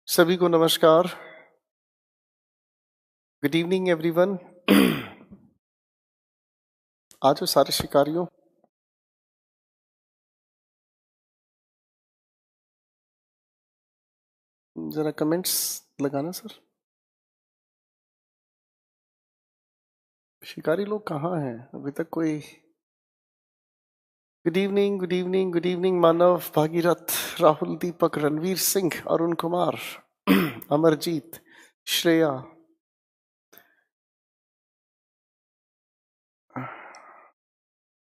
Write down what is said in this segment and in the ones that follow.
सभी को नमस्कार। Good evening everyone. आज सारे शिकारियों, जरा कमेंट्स लगाना सर। शिकारी लोग कहाँ हैं अभी तक कोई? Good evening, good evening, good evening Manav, Bhagirath, Rahul, Deepak, Ranveer Singh, Arun Kumar, Amarjeet, Shreya,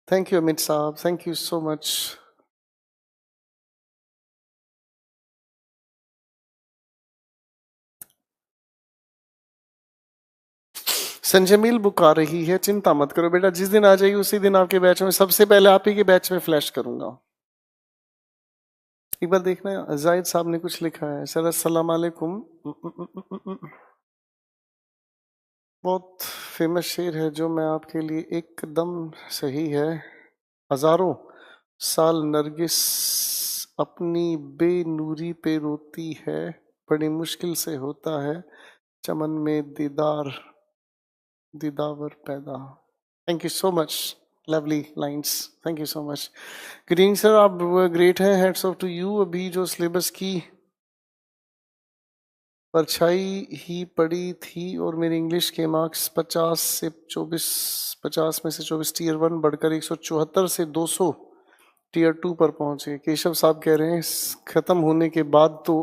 thank you Amit sahab, thank you so much. Sanjay Meel book आ रही है, चिंता मत करो बेटा, जिस दिन आ जाएगी उसी दिन आपके बैच में, सबसे पहले आप ही के बैच में फ्लैश करूंगा। एक बार देखना, जाहिद साहब ने कुछ लिखा है, सर अस्सलाम वालेकुम। बहुत फेमस शेर है जो मैं आपके लिए, एकदम सही है। हजारों साल नरगिस अपनी बेनूरी पे रोती है, बड़ी मुश्किल से होता है चमन में दीदावर पैदा। Thank you so much, lovely lines, thank you so much. Good evening sir, आप ग्रेट हैं, हेड्स ऑफ टू यू। अभी जो सिलेबस की परछाई ही पड़ी थी और मेरे इंग्लिश के मार्क्स 50 से 24, 50 में से 24 टीयर 1 बढ़कर 174 से 200 टीयर 2 पर पहुंचे। केशव साहब कह रहे हैं खत्म होने के बाद तो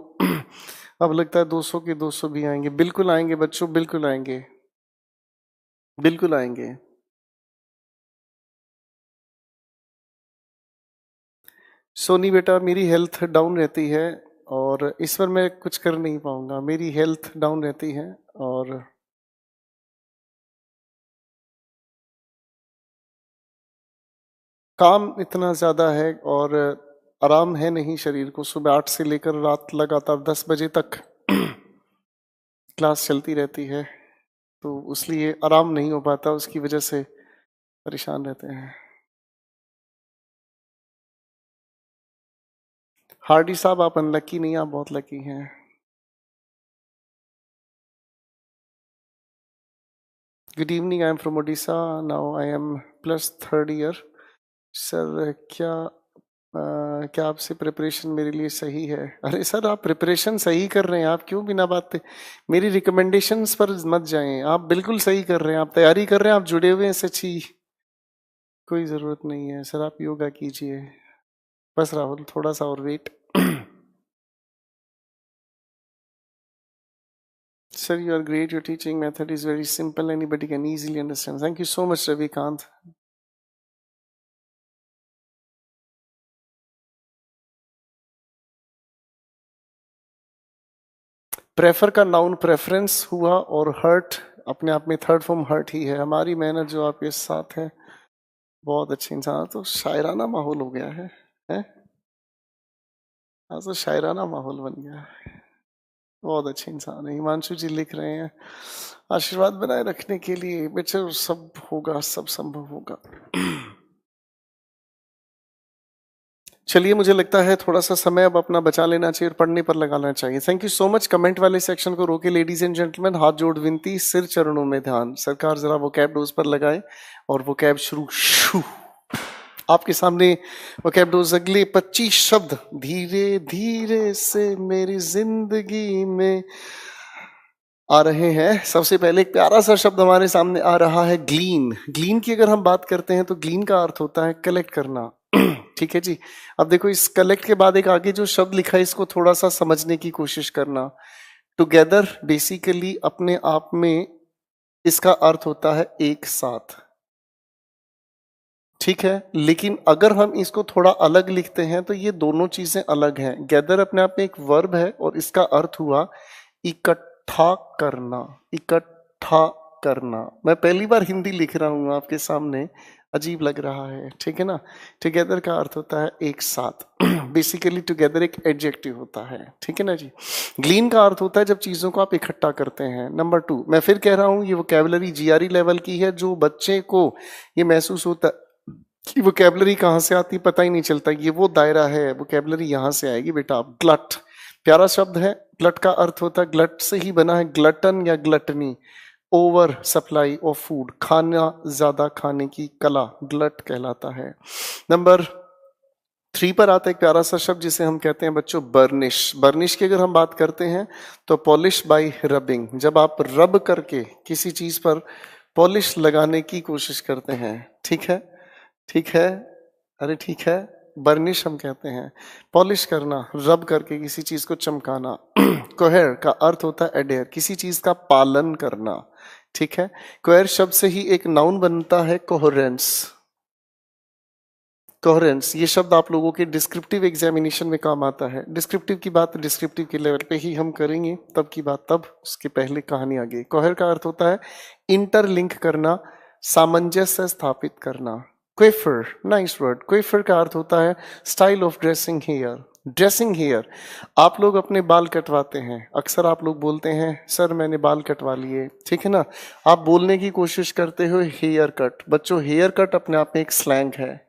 अब लगता है 200 के 200 भी आएंगे। बिल्कुल आएंगे बच्चों, बिल्कुल आएंगे, बिल्कुल आएंगे। सोनी बेटा, मेरी हेल्थ डाउन रहती है और इस पर मैं कुछ कर नहीं पाऊंगा, मेरी हेल्थ डाउन रहती है और काम इतना ज़्यादा है और आराम है नहीं शरीर को। सुबह 8 से लेकर रात लगातार 10 बजे तक क्लास चलती रहती है, तो इसलिए आराम नहीं हो पाता, उसकी वजह से परेशान रहते हैं। हार्डी साहब, आप अनलकी नहीं, आप बहुत लकी हैं। Good evening, I am from Odisha, now I am plus 3rd year. Sir क्या आपसे प्रिपरेशन मेरे लिए सही है? अरे सर, आप प्रिपरेशन सही कर रहे हैं, आप क्यों बिना बात पे मेरी रिकमेंडेशंस पर मत जाएं। आप बिल्कुल सही कर रहे हैं, आप तैयारी कर रहे हैं, आप जुड़े हुए हैं, सच्ची कोई ज़रूरत नहीं है। सर आप योगा कीजिए बस। राहुल थोड़ा सा और wait. Sir you are great, your teaching method is very simple, anybody can easily understand. Thank you so much Ravikant. Prefer का नाउन प्रेफरेंस हुआ और हर्ट अपने आप में थर्ड फॉर्म हर्ट ही है। हमारी मेहनत जो आपके साथ है, बहुत अच्छे इंसान। तो शायराना माहौल हो गया है, हैं? आज तो शायराना माहौल बन गया है। बहुत अच्छे इंसान है। हिमांशु जी लिख रहे हैं आशीर्वाद बनाए रखने के लिए। बेटे सब होगा, सब संभव होगा। चलिए, मुझे लगता है थोड़ा सा समय अब अपना बचा लेना चाहिए और पढ़ने पर लगाना चाहिए। Thank you so much. Comment वाले सेक्शन को रोके लेडीज एंड जेंटलमैन, हाथ जोड़ विनती, सिर चरणों में ध्यान। सरकार जरा वो कैब डोज पर लगाए और वो कैब शुरू। आपके सामने वो कैब डोज अगले 25 शब्द धीरे धीरे से मेरी जिंदगी में आ रहे हैं। सबसे पहले एक प्यारा सा शब्द हमारे सामने आ रहा है, ग्लीन। ग्लीन की अगर हम बात करते हैं तो ग्लीन का अर्थ होता है कलेक्ट करना। ठीक है जी। अब देखो, इस कलेक्ट के बाद एक आगे जो शब्द लिखा है, इसको थोड़ा सा समझने की कोशिश करना। टुगेदर बेसिकली अपने आप में इसका अर्थ होता है एक साथ, ठीक है। लेकिन अगर हम इसको थोड़ा अलग लिखते हैं तो ये दोनों चीजें अलग हैं। गैदर अपने आप में एक वर्ब है और इसका अर्थ हुआ इकट्ठा करना, इकट्ठा करना। मैं पहली बार हिंदी लिख रहा हूं आपके सामने, अजीब लग रहा है, ठीक है ना। टुगेदर का अर्थ होता है एक साथ। बेसिकली टुगेदर एक एडजेक्टिव होता है, ठीक है ना जी। ग्लीन का अर्थ होता है जब चीजों को आप इकट्ठा करते हैं। नंबर 2, मैं फिर कह रहा हूं, ये वोकैबुलरी जीआरई लेवल की है। जो बच्चे को ये महसूस होता कि वोकैबुलरी कहाँ से आती पता ही नहीं चलता, ये वो दायरा है। वोकैबुलरी यहाँ से आएगी बेटा। ग्लट, प्यारा शब्द है। ग्लट का अर्थ होता है, ग्लट से ही बना है ग्लटन या gluttony, over supply of food, खाना ज्यादा खाने की कला, ग्लट कहलाता है। नंबर 3 पर आता है एक प्यारा सा शब्द जिसे हम कहते हैं बच्चों बर्निश। बर्निश की अगर हम बात करते हैं तो पॉलिश बाय रबिंग, जब आप रब करके किसी चीज पर पॉलिश लगाने की कोशिश करते हैं। ठीक है, ठीक है, अरे ठीक है, बर्निश हम कहते हैं पॉलिश करना, रब करके किसी चीज को चमकाना। कोहेर का अर्थ होता है एडेयर, किसी चीज का पालन करना। ठीक है, कोहेर शब्द से ही एक नाउन बनता है कोहेरेंस। कोहेरेंस ये शब्द आप लोगों के डिस्क्रिप्टिव एग्जामिनेशन में काम आता है। डिस्क्रिप्टिव की बात डिस्क्रिप्टिव के लेवल पे ही हम करेंगे, तब की बात तब, उसके पहले कहानी आगे। कोहेर का अर्थ होता है इंटरलिंक करना, सामंजस्य स्थापित करना। क्वेफर, नाइस वर्ड। क्वेफर का अर्थ होता है style of dressing hair. Dressing hair, आप लोग अपने बाल कटवाते हैं, अक्सर आप लोग बोलते हैं सर मैंने बाल कटवा लिए, ठीक है ना, आप बोलने की कोशिश करते हो हेयर कट। बच्चों हेयर कट अपने आप में एक स्लैंग है,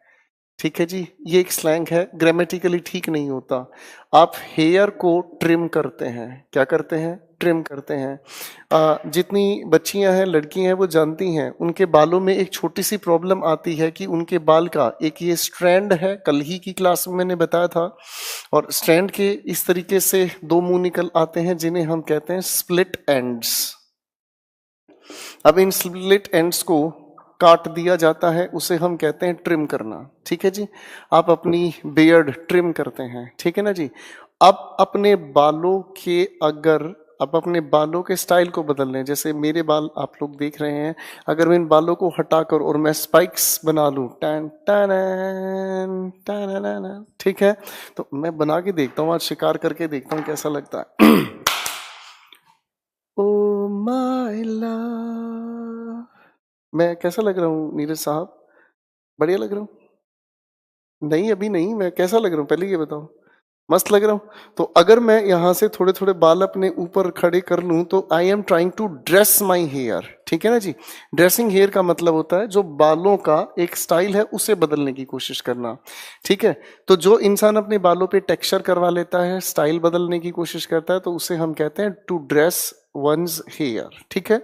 ठीक है जी, ये एक स्लैंग है, ग्रामेटिकली ठीक नहीं होता। आप हेयर को ट्रिम करते हैं, क्या करते हैं, ट्रिम करते हैं। जितनी बच्चियां हैं, लड़कियां हैं, वो जानती हैं उनके बालों में एक छोटी सी प्रॉब्लम आती है कि उनके बाल का एक ये स्ट्रैंड है, कल ही की क्लास में मैंने बताया था, और स्ट्रैंड के इस तरीके से दो मुंह निकल आते हैं जिन्हें हम कहते हैं स्प्लिट एंड्स। अब इन स्प्लिट एंड्स को काट दिया जाता है, उसे हम कहते हैं ट्रिम करना। ठीक है जी, आप अपनी बियर्ड ट्रिम करते हैं, ठीक है ना जी। अब अपने बालों के अब अपने बालों के स्टाइल को बदल लें, जैसे मेरे बाल आप लोग देख रहे हैं, अगर मैं इन बालों को हटाकर और मैं स्पाइक्स बना लूं, टन टन टन, ठीक है, तो मैं बना के देखता हूँ, आज शिकार करके देखता हूँ कैसा लगता है। ओ माय लव, मैं कैसा लग रहा हूँ नीरज साहब, बढ़िया लग रहा हूँ? नहीं अभी नहीं, मैं कैसा लग रहा हूँ पहले ये बताओ। मस्त लग रहा हूँ। तो अगर मैं यहाँ से थोड़े थोड़े बाल अपने ऊपर खड़े कर लूं तो I am trying to dress my hair, ठीक है ना जी। ड्रेसिंग हेयर का मतलब होता है जो बालों का एक स्टाइल है उसे बदलने की कोशिश करना, ठीक है। तो जो इंसान अपने बालों पे टेक्सचर करवा लेता है, स्टाइल बदलने की कोशिश करता है, तो उसे हम कहते हैं टू ड्रेस वंस हेयर, ठीक है।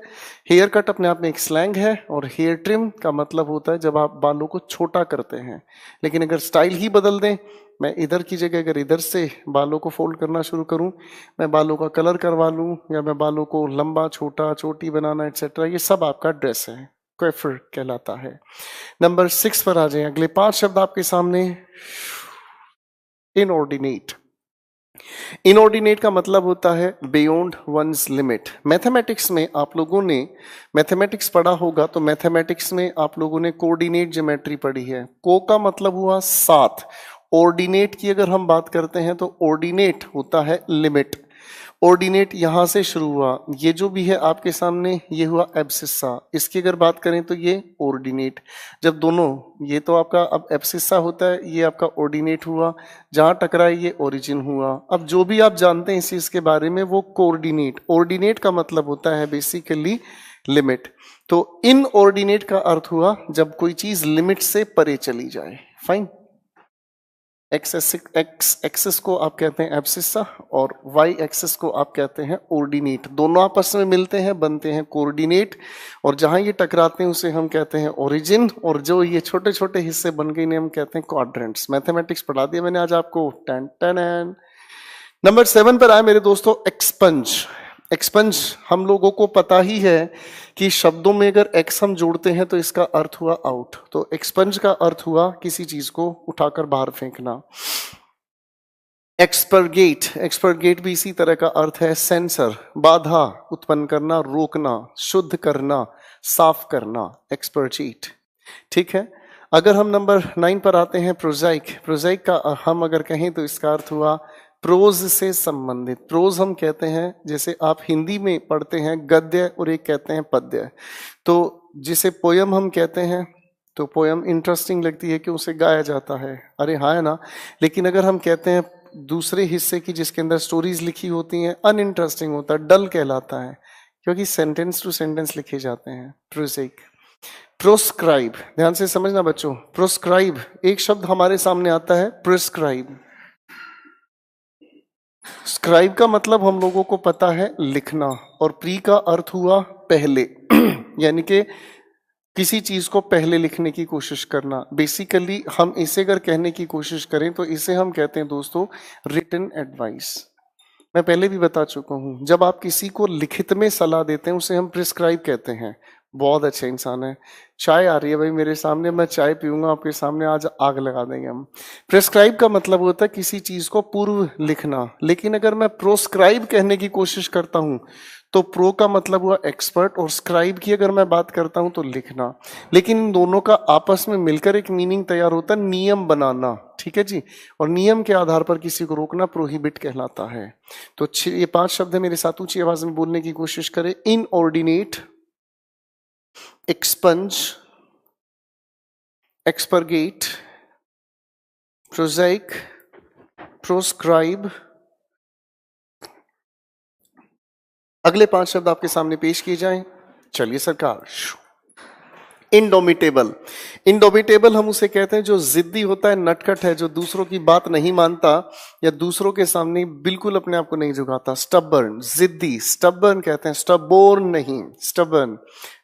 हेयर कट अपने आप में एक स्लैंग है, और हेयर ट्रिम का मतलब होता है जब आप बालों को छोटा करते हैं। लेकिन अगर स्टाइल ही बदल दें, मैं इधर की जगह अगर इधर से बालों को फोल्ड करना शुरू करूं, मैं बालों का कलर करवा लूं, या मैं बालों को लंबा छोटा चोटी बनाना एक्सेट्रा, ये सब आपका ड्रेस है, क्वेफर कहलाता है। नंबर 6 पर आ जाए, अगले 5 शब्द आपके सामने। इनऑर्डिनेट। इनऑर्डिनेट का मतलब होता है बियॉन्ड वंस लिमिट। मैथमेटिक्स में आप लोगों ने मैथमेटिक्स पढ़ा होगा, तो मैथमेटिक्स में आप लोगों ने कोऑर्डिनेट ज्योमेट्री पढ़ी है। को का मतलब हुआ साथ, ऑर्डिनेट की अगर हम बात करते हैं तो ऑर्डिनेट होता है लिमिट। ऑर्डिनेट यहां से शुरू हुआ, ये जो भी है आपके सामने ये हुआ एब्सिस्सा, इसकी अगर बात करें तो ये ऑर्डिनेट। जब दोनों, ये तो आपका अब एब्सिस्सा होता है, ये आपका ऑर्डिनेट हुआ, जहां टकराए ये ओरिजिन हुआ। अब जो भी आप जानते हैं इस चीज के बारे में वो कोऑर्डिनेट। ऑर्डिनेट का मतलब होता है बेसिकली लिमिट। तो इनऑर्डिनेट का अर्थ हुआ जब कोई चीज लिमिट से परे चली जाए। फाइन। एक्स एक्सिस को आप कहते हैं एब्सिस्सा, और वाई एक्सिस को आप कहते हैं ऑर्डिनेट। दोनों आपस में मिलते हैं, बनते हैं कोऑर्डिनेट, और जहां ये टकराते हैं उसे हम कहते हैं ओरिजिन, और जो ये छोटे छोटे हिस्से बन गए इन्हें हम कहते हैं क्वाड्रेंट्स। मैथमेटिक्स पढ़ा दिया मैंने आज आपको। Ton ton. नंबर 7 पर आए मेरे दोस्तों, एक्सपंज। एक्सपंज हम लोगों को पता ही है कि शब्दों में अगर एक्स हम जोड़ते हैं तो इसका अर्थ हुआ आउट। तो एक्सपंज का अर्थ हुआ किसी चीज को उठाकर बाहर फेंकना। एक्सपर्गेट, एक्सपर्गेट भी इसी तरह का अर्थ है, सेंसर, बाधा उत्पन्न करना, रोकना, शुद्ध करना, साफ करना, एक्सपर्जीट, ठीक है। अगर हम नंबर 9 पर आते हैं, प्रोजाइक। प्रोजाइक का हम अगर कहें तो इसका अर्थ हुआ प्रोज से संबंधित। प्रोज हम कहते हैं, जैसे आप हिंदी में पढ़ते हैं गद्य और एक कहते हैं पद्य। तो जिसे पोयम हम कहते हैं, तो पोयम इंटरेस्टिंग लगती है कि उसे गाया जाता है, अरे हाँ है ना। लेकिन अगर हम कहते हैं दूसरे हिस्से की जिसके अंदर स्टोरीज लिखी होती हैं, अनइंटरेस्टिंग होता है, डल कहलाता है, क्योंकि सेंटेंस टू सेंटेंस लिखे जाते हैं। प्रोजाइक। प्रोस्क्राइब, ध्यान से समझना बच्चों, प्रोस्क्राइब एक शब्द हमारे सामने आता है, प्रिस्क्राइब। स्क्राइब का मतलब हम लोगों को पता है लिखना, और प्री का अर्थ हुआ पहले यानी कि किसी चीज को पहले लिखने की कोशिश करना। बेसिकली हम इसे अगर कहने की कोशिश करें तो इसे हम कहते हैं दोस्तों रिटन एडवाइस। मैं पहले भी बता चुका हूं, जब आप किसी को लिखित में सलाह देते हैं उसे हम प्रिस्क्राइब कहते हैं। बहुत अच्छे इंसान है, चाय आ रही है भाई मेरे सामने, मैं चाय पीऊंगा आपके सामने, आज आग लगा देंगे हम। प्रिस्क्राइब का मतलब होता है किसी चीज को पूर्व लिखना। लेकिन अगर मैं प्रोस्क्राइब कहने की कोशिश करता हूं तो प्रो का मतलब हुआ एक्सपर्ट, और स्क्राइब की अगर मैं बात करता हूं तो लिखना। लेकिन इन दोनों का आपस में मिलकर एक मीनिंग तैयार होता है नियम बनाना, ठीक है जी। और नियम के आधार पर किसी को रोकना प्रोहिबिट कहलाता है। तो ये 5 शब्द है, मेरे साथ ऊंची आवाज में बोलने की कोशिश करें। Inordinate, expunge, expurgate, prosaic, proscribe. अगले 5 शब्द आपके सामने पेश किए जाएं। चलिए सरकार। इंडोमिटेबल, इंडोमिटेबल हम उसे कहते हैं जो जिद्दी होता है, नटखट है, जो दूसरों की बात नहीं मानता या दूसरों के सामने बिल्कुल अपने आप को नहीं झुकाता। स्टबर्न, जिद्दी, स्टबर्न कहते हैं, स्टबोर्न नहीं, स्टबर्न,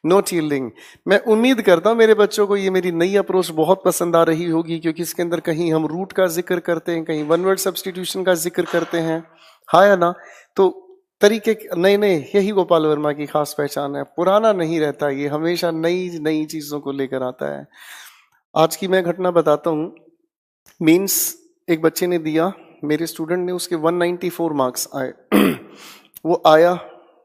नॉट यील्डिंग। मैं उम्मीद करता हूं मेरे बच्चों को ये मेरी नई अप्रोच बहुत पसंद आ रही होगी, क्योंकि इसके अंदर कहीं हम रूट का जिक्र करते हैं, कहीं वन वर्ड सब्सटीट्यूशन का जिक्र करते हैं, हाँ या ना। तो तरीके नए नए, यही गोपाल वर्मा की खास पहचान है। पुराना नहीं रहता, ये हमेशा नई नई चीजों को लेकर आता है। आज की मैं घटना बताता हूँ। मीन्स एक बच्चे ने दिया, मेरे स्टूडेंट ने, उसके 194 मार्क्स आए वो आया,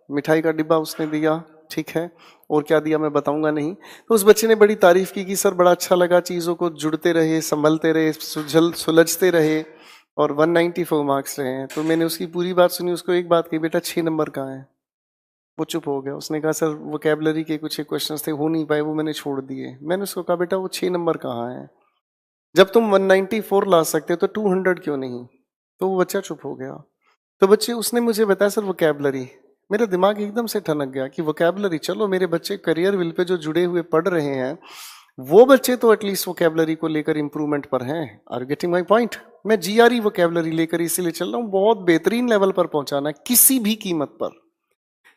मिठाई का डिब्बा उसने दिया, ठीक है, और क्या दिया मैं बताऊंगा नहीं। तो उस बच्चे ने बड़ी तारीफ की कि सर बड़ा अच्छा लगा, चीजों को जुड़ते रहे, संभलते रहे, सुलझते रहे, और 194 मार्क्स रहे हैं। तो मैंने उसकी पूरी बात सुनी, उसको एक बात कही, बेटा 6 नंबर कहाँ है। वो चुप हो गया। उसने कहा सर वोकैबुलरी के कुछ क्वेश्चंस थे, हो नहीं पाए, वो मैंने छोड़ दिए। मैंने उसको कहा बेटा वो 6 नंबर कहाँ है, जब तुम 194 ला सकते हो तो 200 क्यों नहीं। तो वो बच्चा चुप हो गया। तो बच्चे, उसने मुझे बताया सर वोकैबुलरी। मेरा दिमाग एकदम से ठनक गया कि वोकैबुलरी, चलो मेरे बच्चे करियर विल पे जो जुड़े हुए पढ़ रहे हैं, वो बच्चे तो एटलीस्ट वोकैबुलरी को लेकर इंप्रूवमेंट पर हैं। Are you getting my point. मैं जीआरई वोकैबुलरी लेकर इसीलिए चल रहा हूं, बहुत बेहतरीन लेवल पर पहुंचाना है किसी भी कीमत पर।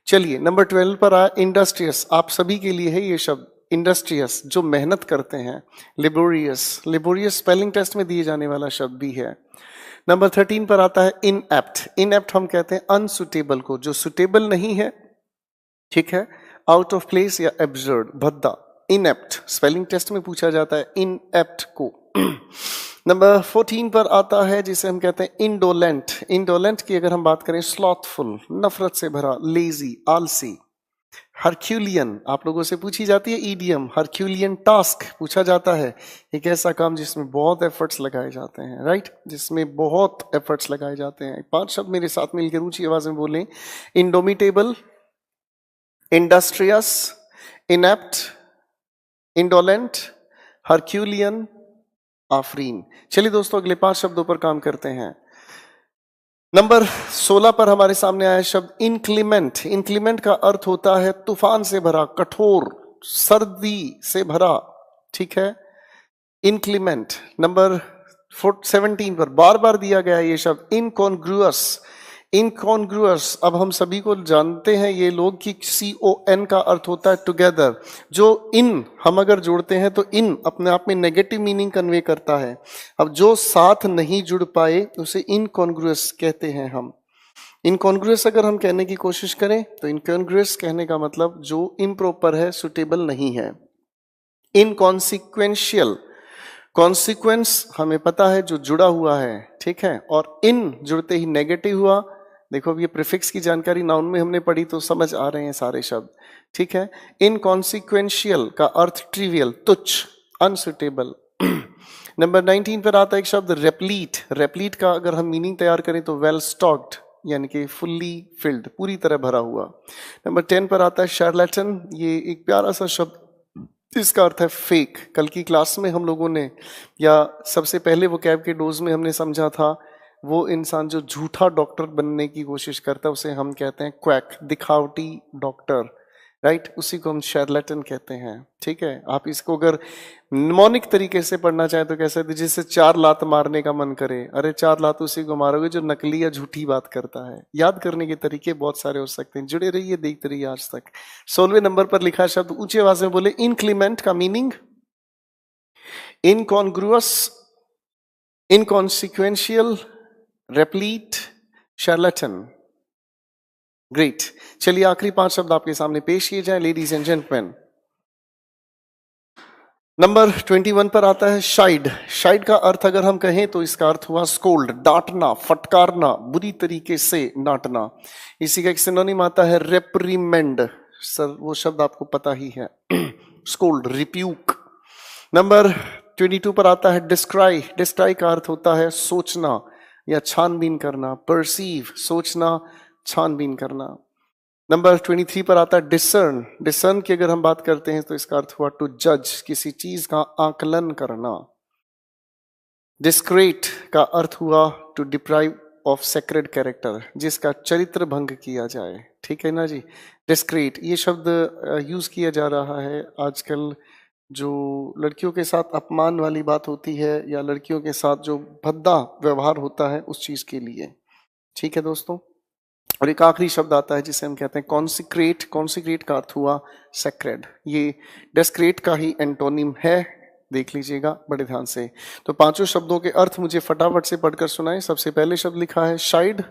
चलिए नंबर 12 पर आया इंडस्ट्रियस। आप सभी के लिए है ये शब्द, इंडस्ट्रियस, जो मेहनत करते हैं। लेबोरियस, लेबोरियस स्पेलिंग टेस्ट में दिए जाने वाला शब्द भी है। नंबर 13 पर आता है इनएप्ट। इनएप्ट हम कहते हैं अनसुटेबल को, जो सुटेबल नहीं है, ठीक है, आउट ऑफ प्लेस या एब्सर्ड, भद्दा। इनएप्ट स्पेलिंग टेस्ट में पूछा जाता है इनएप्ट को। नंबर 14 पर आता है जिसे हम कहते हैं इंडोलेंट। इंडोलेंट की अगर हम बात करें, स्लॉथफुल, नफरत से भरा, लेजी, आलसी। हरक्यूलियन आप लोगों से पूछी जाती है ईडियम। हरक्यूलियन टास्क पूछा जाता है, एक ऐसा काम जिसमें बहुत एफर्ट्स लगाए जाते हैं, राइट, जिसमें बहुत एफर्ट्स लगाए जाते हैं। 5 शब्द मेरे साथ मिलकर ऊंची आवाज में बोलें। Indomitable, industrious, inept, indolent, Herculean, Afreen. चलिए दोस्तों अगले 5 शब्दों पर काम करते हैं। नंबर 16 पर हमारे सामने आया शब्द इनक्लीमेंट। इनक्लीमेंट का अर्थ होता है तूफान से भरा, कठोर, सर्दी से भरा, ठीक है, इनक्लीमेंट। नंबर 17 पर बार बार दिया गया ये शब्द इनकॉन्ग्रुअस। इनकॉन्ग्रुअस, अब हम सभी को जानते हैं ये लोग कि CON का अर्थ होता है टुगेदर। जो इन हम अगर जोड़ते हैं तो इन अपने आप में नेगेटिव मीनिंग कन्वे करता है। अब जो साथ नहीं जुड़ पाए उसे इनकॉन्ग्रुअस कहते हैं हम। इनकॉन्ग्रुअस अगर हम कहने की कोशिश करें तो इनकॉन्ग्रुअस कहने का मतलब जो इम्प्रॉपर है, सुटेबल नहीं है। इनकॉन्सिक्वेंशियल, कॉन्सिक्वेंस हमें पता है जो जुड़ा हुआ है, ठीक है, और इन जुड़ते ही नेगेटिव हुआ। देखो अब ये प्रीफिक्स की जानकारी नाउन में हमने पढ़ी तो समझ आ रहे हैं सारे शब्द, ठीक है। इनकॉन्सिक्वेंशियल का अर्थ ट्रिवियल, तुच्छ, अनसुटेबल। नंबर 19 पर आता है एक शब्द रेप्लीट। रेप्लीट का अगर हम मीनिंग तैयार करें तो वेल स्टॉक्ड, यानी कि फुल्ली फिल्ड, पूरी तरह भरा हुआ। नंबर 10 पर आता है शार्लेटन। ये एक प्यारा सा शब्द, इसका अर्थ है फेक। कल की क्लास में हम लोगों ने, या सबसे पहले वो कैब के डोज में हमने समझा था, वो इंसान जो झूठा डॉक्टर बनने की कोशिश करता है उसे हम कहते हैं क्वैक, दिखावटी डॉक्टर। राइट, उसी को हम शार्लेटन कहते हैं। ठीक है, आप इसको अगर निमोनिक तरीके से पढ़ना चाहें तो कैसे, जिससे 4 लात मारने का मन करे, अरे 4 लात उसी को मारोगे जो नकली या झूठी बात करता है। याद करने के तरीके बहुत सारे हो सकते हैं, जुड़े रहिए, देखते रहिए आज तक। 16वें नंबर पर लिखा शब्द ऊंची आवाज में बोले, इनक्लीमेंट का मीनिंग इनकॉन्ग्रुअस, इनकॉन्सिक्वेंशियल, रेप्लीट, शार्लेटन। ग्रेट। चलिए आखिरी 5 शब्द आपके सामने पेश किए जाएं लेडीज एंड जेंटलमैन। नंबर 21 पर आता है शाइड। शाइड का अर्थ अगर हम कहें तो इसका अर्थ हुआ स्कोल्ड, डांटना, फटकारना, बुरी तरीके से डांटना। इसी का एक सिनोनिम आता है रेप्रीमेंड। सर वो शब्द आपको पता ही है, स्कोल्ड, रिप्यूक। नंबर 22 पर आता है डिस्क्राई। डिस्क्राई का अर्थ होता है सोचना या छानबीन करना, परसीव, सोचना, छानबीन करना। नंबर 23 पर आता है डिसर्न। डिसर्न की अगर हम बात करते हैं तो इसका अर्थ हुआ टू जज, किसी चीज का आकलन करना। डिस्क्रेट का अर्थ हुआ to deprive of sacred character, जिसका चरित्र भंग किया जाए। ठीक है ना जी। डिस्क्रेट ये शब्द यूज किया जा रहा है आजकल, जो लड़कियों के साथ अपमान वाली बात होती है या लड़कियों के साथ जो भद्दा व्यवहार होता है उस चीज के लिए। ठीक है दोस्तों। और एक आखिरी शब्द आता है जिसे हम कहते हैं कॉन्सिक्रेट। कॉन्सिक्रेट का अर्थ हुआ सेक्रेड। ये डेस्क्रेट का ही एंटोनिम है, देख लीजिएगा बड़े ध्यान से। तो 5 शब्दों के अर्थ मुझे फटाफट से पढ़कर सुनाएं। सबसे पहले शब्द लिखा है शाइड,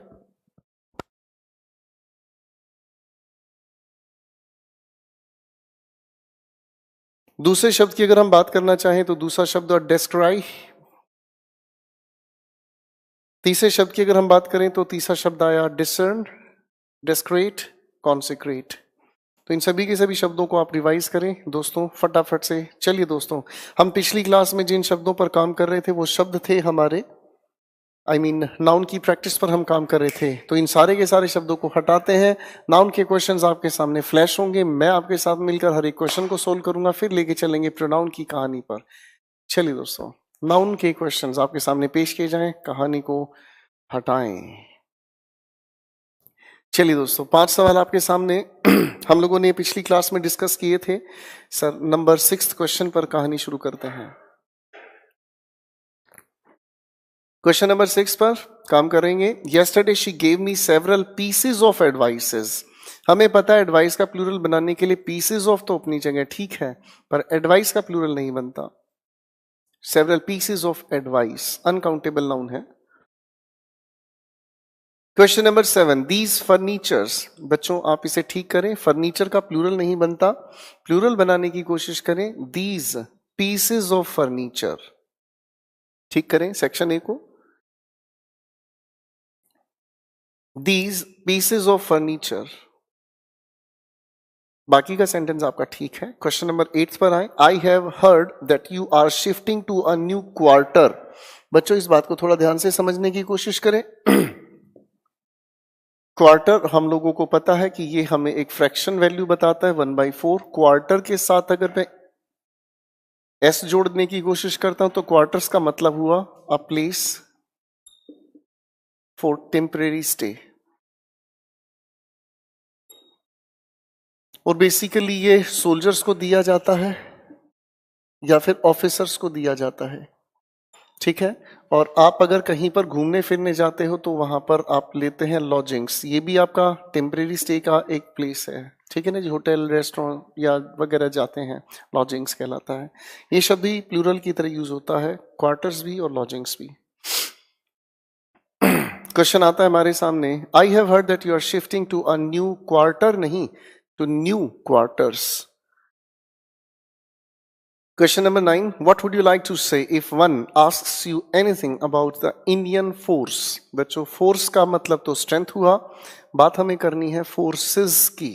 दूसरे शब्द की अगर हम बात करना चाहें तो दूसरा शब्द और डेस्क्राई। तीसरे शब्द की अगर हम बात करें तो तीसरा शब्द आया डिसर्न, डेस्क्रेट, कॉन्सिक्रेट। तो इन सभी के सभी शब्दों को आप रिवाइज करें दोस्तों फटाफट से। चलिए दोस्तों, हम पिछली क्लास में जिन शब्दों पर काम कर रहे थे वो शब्द थे हमारे नाउन की प्रैक्टिस पर हम काम कर रहे थे। तो इन सारे के सारे शब्दों को हटाते हैं। नाउन के क्वेश्चंस आपके सामने फ्लैश होंगे, मैं आपके साथ मिलकर हर एक क्वेश्चन को सोल्व करूंगा, फिर लेके चलेंगे प्रोनाउन की कहानी पर। चलिए दोस्तों, नाउन के क्वेश्चंस आपके सामने पेश किए जाएं, कहानी को हटाएं। चलिए दोस्तों, 5 सवाल आपके सामने हम लोगों ने पिछली क्लास में डिस्कस किए थे। सर नंबर 6 क्वेश्चन पर कहानी शुरू करते हैं। क्वेश्चन नंबर 6 पर काम करेंगे। Yesterday she gave me several pieces of advices. हमें पता है एडवाइस का प्लूरल बनाने के लिए पीसेस ऑफ तो अपनी जगह ठीक है, पर एडवाइस का प्लूरल नहीं बनता। Several pieces of advice uncountable noun है। Question number 7, these furnitures. बच्चों आप इसे ठीक करें, फर्नीचर का प्लूरल नहीं बनता, प्लूरल बनाने की कोशिश करें, दीज पीसेस ऑफ फर्नीचर। ठीक करें सेक्शन ए को, दीज पीसेस ऑफ फर्नीचर। बाकी का सेंटेंस आपका ठीक है। क्वेश्चन नंबर 8 पर आए। I have heard that you are shifting to a new quarter. बच्चों इस बात को थोड़ा ध्यान से समझने की कोशिश करें। क्वार्टर हम लोगों को पता है कि ये हमें एक फ्रैक्शन वैल्यू बताता है 1/4। क्वार्टर के साथ अगर मैं एस जोड़ने की कोशिश करता हूं तो क्वार्टर्स का मतलब हुआ a place for temporary stay. और बेसिकली ये सोल्जर्स को दिया जाता है या फिर ऑफिसर्स को दिया जाता है। ठीक है। और आप अगर कहीं पर घूमने फिरने जाते हो तो वहां पर आप लेते हैं लॉजिंग्स, ये भी आपका टेम्परेरी स्टे का एक प्लेस है। ठीक है ना जी, होटल रेस्टोरेंट या वगैरह जाते हैं, लॉजिंग्स कहलाता है। ये शब्द भी प्लूरल की तरह यूज होता है, क्वार्टर्स भी और लॉजिंग्स भी। क्वेश्चन आता है हमारे सामने, I have heard that you are shifting to a new quarter, नहीं to new quarters. Question number 9. What would you like to say if one asks you anything about the Indian force? बच्चों force का मतलब तो strength हुआ, बात हमें करनी है फोर्सेस की।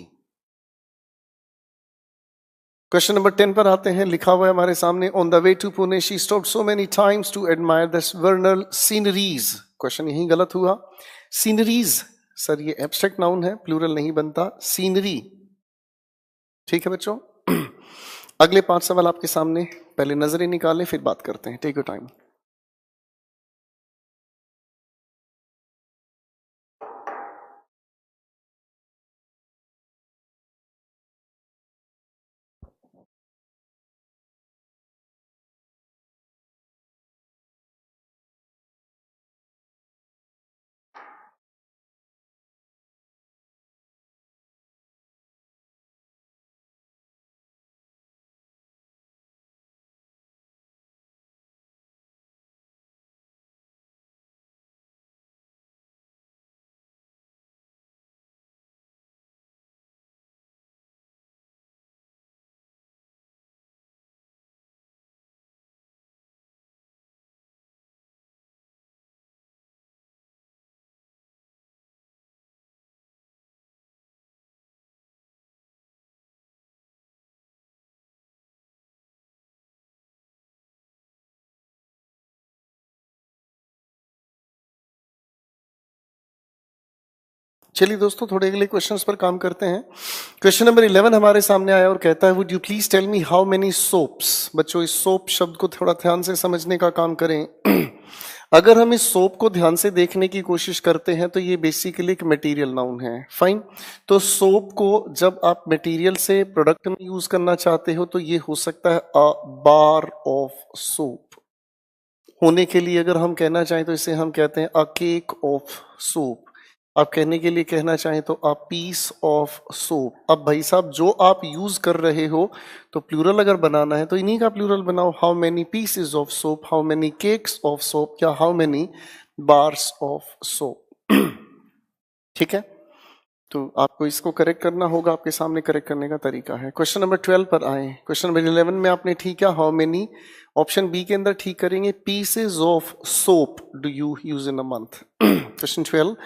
क्वेश्चन नंबर 10 पर आते हैं। लिखा हुआ है हमारे सामने, on the way to Pune she stopped so many times to admire the vernal sceneries. Question यही गलत हुआ। सीनरीज सर ये एब्स्ट्रैक्ट नाउन है, प्लूरल नहीं बनता, सीनरी। ठीक है बच्चों। अगले 5 सवाल आपके सामने, पहले नजरें निकालें फिर बात करते हैं। Take your time. चलिए दोस्तों, थोड़े अगले क्वेश्चंस पर काम करते हैं। क्वेश्चन नंबर 11 हमारे सामने आया और कहता है, would you please tell me how many soaps. बच्चों, इस सोप शब्द को थोड़ा ध्यान से समझने का काम करें। अगर हम इस सोप को ध्यान से देखने की कोशिश करते हैं तो ये बेसिकली एक मटेरियल नाउन है। फाइन। तो सोप को जब आप मटेरियल से प्रोडक्ट में यूज करना चाहते हो तो ये हो सकता है अ बार ऑफ सोप। होने के लिए अगर हम कहना चाहें तो इसे हम कहते हैं अ केक ऑफ सोप। आप कहने के लिए कहना चाहें तो अ पीस ऑफ सोप। अब भाई साहब, जो आप यूज कर रहे हो तो प्लूरल अगर बनाना है तो इन्हीं का प्लूरल बनाओ। How many pieces of soap, how many cakes of soap, या how many bars of soap. ठीक है, तो आपको इसको करेक्ट करना होगा। आपके सामने करेक्ट करने का तरीका है। क्वेश्चन नंबर 12 पर आए। क्वेश्चन नंबर 11 में आपने ठीक किया, हाउ मेनी, ऑप्शन बी के अंदर ठीक करेंगे, pieces of soap do you use in a month. Question 12,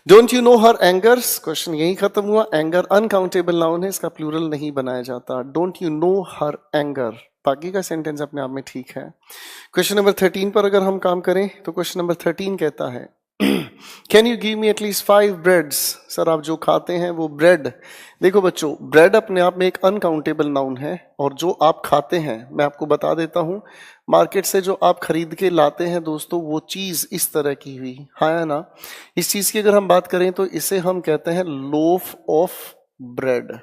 don't you know her angers. Question यही खत्म हुआ। एंगर अनकाउंटेबल नाउन है, इसका प्लूरल नहीं बनाया जाता। Don't you know her anger, बाकी का सेंटेंस अपने आप में ठीक है। क्वेश्चन नंबर 13 पर अगर हम काम करें तो क्वेश्चन नंबर 13 कहता है, can you give me at least 5 breads. Sir, आप जो खाते हैं वो ब्रेड। देखो बच्चों, ब्रेड अपने आप में एक अनकाउंटेबल नाउन है, और जो आप खाते हैं मैं आपको बता देता हूं, मार्केट से जो आप खरीद के लाते हैं दोस्तों, वो चीज इस तरह की हुई, हाँ या ना। इस चीज की अगर हम बात करें तो इसे हम कहते हैं लोफ ऑफ ब्रेड।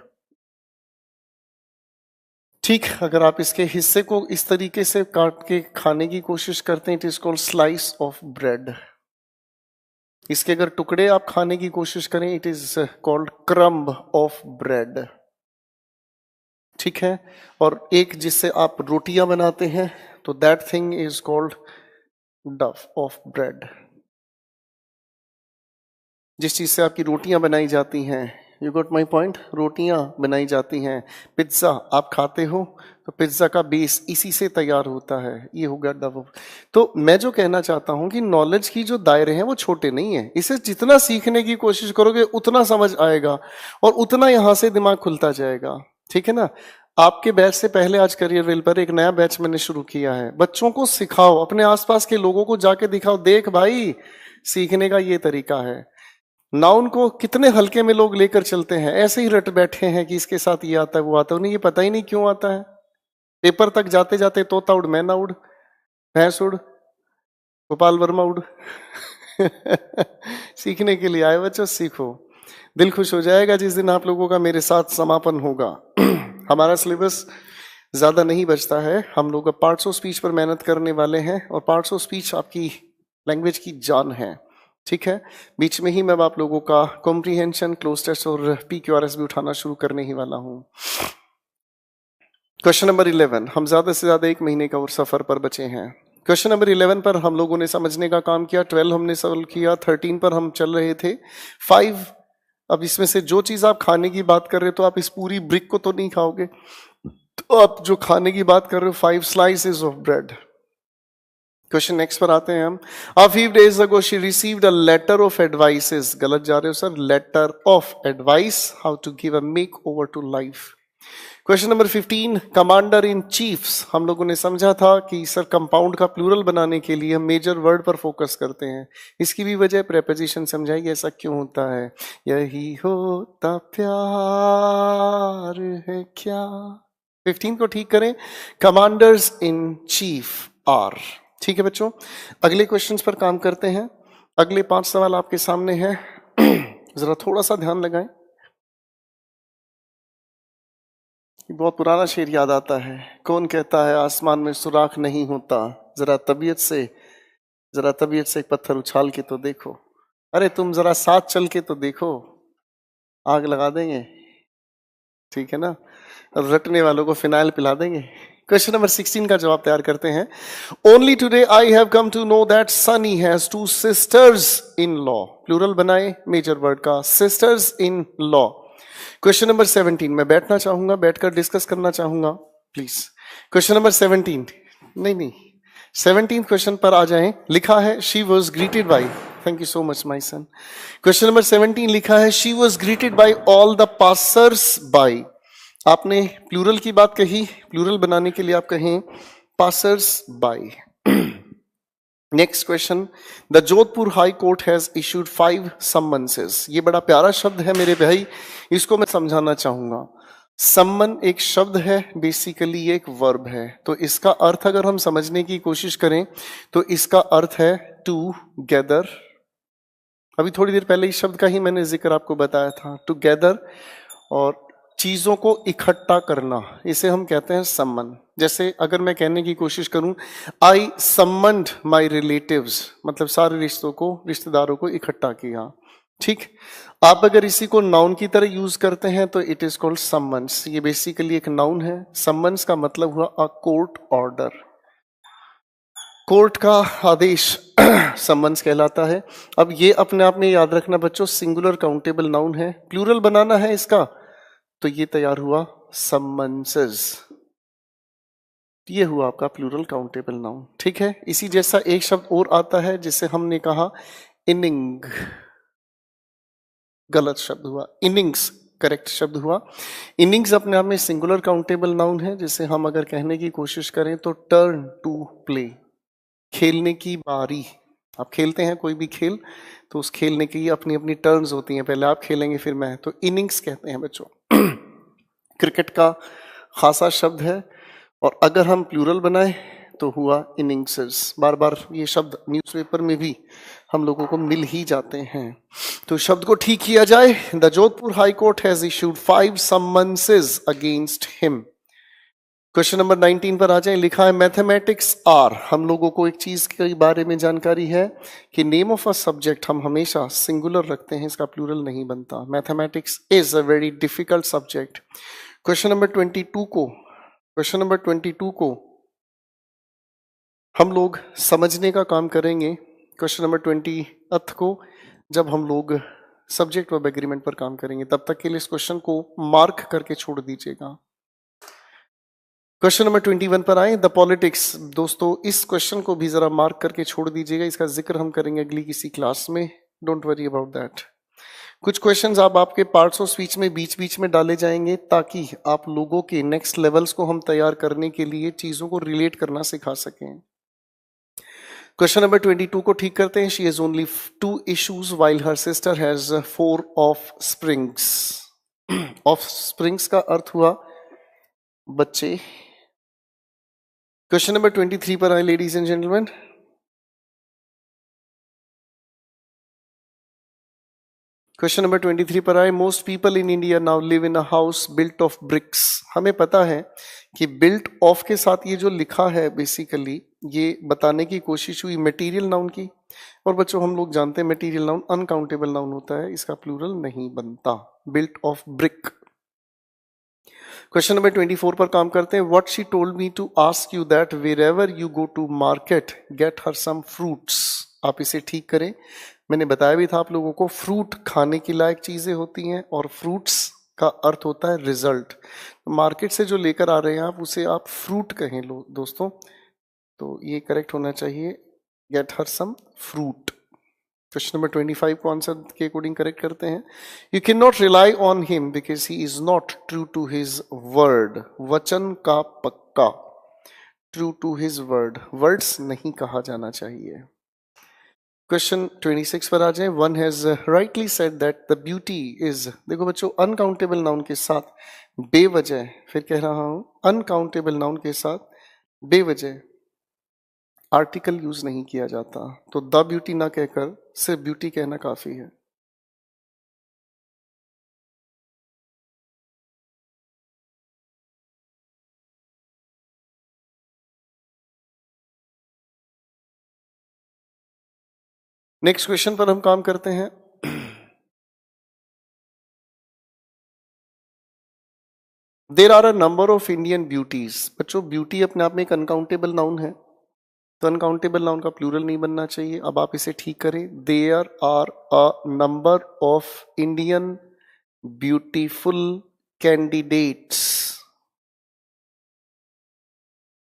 ठीक, अगर आप इसके हिस्से को इस तरीके से काट के खाने की कोशिश करते हैं, it is called slice of bread. इसके अगर टुकड़े आप खाने की कोशिश करें, it is called crumb of bread. ठीक है, और एक जिससे आप रोटियां बनाते हैं तो दैट थिंग इज कॉल्ड डफ ऑफ ब्रेड। जिस चीज से आपकी रोटियां बनाई जाती हैं, यू गॉट माई पॉइंट, रोटियां बनाई जाती हैं। पिज्जा आप खाते हो तो पिज्जा का बेस इसी से तैयार होता है, ये होगा डव। तो मैं जो कहना चाहता हूं कि नॉलेज की जो दायरे हैं वो छोटे नहीं है। इसे जितना सीखने की कोशिश करोगे उतना समझ आएगा और उतना यहां से दिमाग खुलता जाएगा। ठीक है ना। आपके बैच से पहले आज करियर वेल पर एक नया बैच मैंने शुरू किया है। बच्चों को सिखाओ, अपने आसपास के लोगों को जाके दिखाओ, देख भाई सीखने का ये तरीका है। नाउन को कितने हल्के में लोग लेकर चलते हैं, ऐसे ही रट बैठे हैं कि इसके साथ ये आता है वो आता है, उन्हें ये पता ही नहीं क्यों आता है। पेपर तक जाते जाते तोता उड़, मैना उड़, भैंस उड़, गोपाल वर्मा उड़। सीखने के लिए आए बच्चों, सीखो। दिल खुश हो जाएगा जिस दिन आप लोगों का मेरे साथ समापन होगा। हमारा सिलेबस ज्यादा नहीं बचता है। हम लोग अब पार्ट्स ऑफ स्पीच पर मेहनत करने वाले हैं, और पार्ट्स ऑफ स्पीच आपकी लैंग्वेज की जान है। ठीक है, बीच में ही मैं आप लोगों का कॉम्प्रीहेंशन, क्लोज टेस्ट और PQRS भी उठाना शुरू करने ही वाला हूं। क्वेश्चन नंबर 11, हम ज्यादा से ज्यादा 1 महीने का और सफर पर बचे हैं। क्वेश्चन नंबर 11 पर हम लोगों ने समझने का काम किया, 12 हमने सॉल्व किया, 13 पर हम चल रहे थे। 5, अब इसमें से जो चीज आप खाने की बात कर रहे हो तो आप इस पूरी ब्रिक को तो नहीं खाओगे, तो आप जो खाने की बात कर रहे हो 5 slices of bread. Question next पर आते हैं हम। A few days ago she received a letter of advices, गलत जा रहे हो sir, letter of advice how to give a makeover to life। Question number 15, commander in chiefs. हम लोगों ने समझा था कि सर कंपाउंड का प्लूरल बनाने के लिए हम मेजर वर्ड पर फोकस करते हैं। इसकी भी वजह प्रेपोजिशन समझाइए, ऐसा क्यों होता है। यही होता प्यार है क्या। 15 को ठीक करें, कमांडर्स इन चीफ आर। ठीक है बच्चों, अगले क्वेश्चंस पर काम करते हैं। अगले 5 सवाल आपके सामने हैं। जरा थोड़ा सा ध्यान लगाएं। बहुत पुराना शेर याद आता है, कौन कहता है आसमान में सुराख नहीं होता, जरा तबीयत से एक पत्थर उछाल के तो देखो। अरे तुम जरा साथ चल के तो देखो, आग लगा देंगे। ठीक है ना, रटने वालों को फिनाइल पिला देंगे। क्वेश्चन नंबर 16 का जवाब तैयार करते हैं। Only today I have come to know that Sunny has 2 sisters in law. Plural बनाए मेजर वर्ड का, sisters in law. Question number 17, मैं बैठना चाहूंगा, बैठकर डिस्कस करना चाहूंगा प्लीज। क्वेश्चन नंबर 17, नहीं 17 क्वेश्चन पर आ जाएं। लिखा है she was greeted by, thank you so much my son. Question number 17 लिखा है she was greeted by all the passers by. आपने प्लूरल की बात कही, प्लूरल बनाने के लिए आप कहें passers by. Next question, the Jodhpur high court has issued 5 summonses. ये बड़ा प्यारा शब्द है मेरे भाई, इसको मैं समझाना चाहूंगा। सम्मन एक शब्द है, बेसिकली ये एक वर्ब है। तो इसका अर्थ अगर हम समझने की कोशिश करें तो इसका अर्थ है टू गैदर। अभी थोड़ी देर पहले इस शब्द का ही मैंने जिक्र आपको बताया था, टू गैदर, और चीजों को इकट्ठा करना, इसे हम कहते हैं सम्मन। जैसे अगर मैं कहने की कोशिश करूं, आई सम्मन्ड माई रिलेटिव्स, मतलब सारे रिश्तों को, रिश्तेदारों को इकट्ठा किया। ठीक, आप अगर इसी को नाउन की तरह यूज करते हैं तो इट इज कॉल्ड सम्मन्स। ये बेसिकली एक नाउन है। सम्मन्स का मतलब हुआ अ कोर्ट ऑर्डर, कोर्ट का आदेश सम्मन्स कहलाता है। अब ये अपने आप में याद रखना बच्चों, सिंगुलर काउंटेबल नाउन है, प्लूरल बनाना है इसका, तो ये तैयार हुआ सम्मन्सेस। ये हुआ आपका प्लूरल काउंटेबल नाउन। ठीक है, इसी जैसा एक शब्द और आता है जिसे हमने कहा इनिंग। गलत शब्द हुआ, इनिंग्स करेक्ट शब्द हुआ। इनिंग्स अपने आप में सिंगुलर काउंटेबल नाउन है, जिसे हम अगर कहने की कोशिश करें तो टर्न टू प्ले, खेलने की बारी। आप खेलते हैं कोई भी खेल तो उस खेलने की अपनी अपनी टर्न्स होती हैं, पहले आप खेलेंगे फिर मैं, तो इनिंग्स कहते हैं बच्चों। क्रिकेट का खासा शब्द है, और अगर हम प्लूरल बनाए तो हुआ इनिंग्सेस। बार बार ये शब्द न्यूज़पेपर में भी हम लोगों को मिल ही जाते हैं, तो शब्द को ठीक किया जाए। The Jodhpur high court has issued 5 summonses against him. Question number 19 पर आ जाए। लिखा है मैथमेटिक्स आर, हम लोगों को एक चीज के बारे में जानकारी है कि नेम ऑफ अ सब्जेक्ट हम हमेशा सिंगुलर रखते हैं, इसका प्लूरल नहीं बनता। Mathematics is a very difficult subject. Question number 22 को हम लोग समझने का काम करेंगे। क्वेश्चन नंबर 20 को जब हम लोग सब्जेक्ट वर्ब एग्रीमेंट पर काम करेंगे, तब तक के लिए इस क्वेश्चन को मार्क करके छोड़ दीजिएगा। क्वेश्चन नंबर 21 पर आए, द पॉलिटिक्स। दोस्तों इस क्वेश्चन को भी जरा मार्क करके छोड़ दीजिएगा, इसका जिक्र हम करेंगे अगली किसी क्लास में, डोंट वरी अबाउट दैट। कुछ क्वेश्चंस आप आपके पार्ट्स ऑफ स्पीच में बीच बीच में डाले जाएंगे, ताकि आप लोगों के नेक्स्ट लेवल्स को हम तैयार करने के लिए चीजों को रिलेट करना सिखा सकें। क्वेश्चन नंबर 22 को ठीक करते हैं। She has only 2 issues while her sister has 4 offsprings। Offsprings का अर्थ हुआ बच्चे। क्वेश्चन नंबर 23 पर आए ladies and gentleman. Question number 23 पर आए, most people in India now live in a house built of BRICS. हमें पता है कि बिल्ट ऑफ के साथ ये जो लिखा है, बेसिकली ये बताने की कोशिश हुई मटेरियल नाउन की, और बच्चों हम लोग जानते हैं मटेरियल नाउन अनकाउंटेबल नाउन होता है, इसका प्लूरल नहीं बनता। Built of brick. Question number 24 पर काम करते हैं। What she told me to ask you that wherever you go to market get her some fruits. आप इसे ठीक करें। मैंने बताया भी था आप लोगों को, फ्रूट खाने की लायक चीजें होती हैं, और फ्रूट्स का अर्थ होता है रिजल्ट। मार्केट से जो लेकर आ रहे हैं आप, उसे आप फ्रूट कहें लो दोस्तों, तो ये करेक्ट होना चाहिए, get her some fruit. Question number 25 को आंसर के अकॉर्डिंग करेक्ट करते हैं। You can not rely on him because he is not true to his word. वचन का पक्का, true to his word, words नहीं कहा जाना चाहिए। क्वेश्चन 26 पर आ जाए। One has rightly said that the beauty is. देखो बच्चों, अनकाउंटेबल नाउन के साथ बेवजह, फिर कह रहा हूं, अनकाउंटेबल नाउन के साथ बेवजह आर्टिकल यूज नहीं किया जाता, तो द ब्यूटी ना कहकर सिर्फ ब्यूटी कहना काफी है। नेक्स्ट क्वेश्चन पर हम काम करते हैं। There are a number of Indian beauties. बच्चों ब्यूटी अपने आप में एक अनकाउंटेबल नाउन है, तो अनकाउंटेबल नाउन का प्लूरल नहीं बनना चाहिए। अब आप इसे ठीक करें। There are a number of Indian beautiful candidates.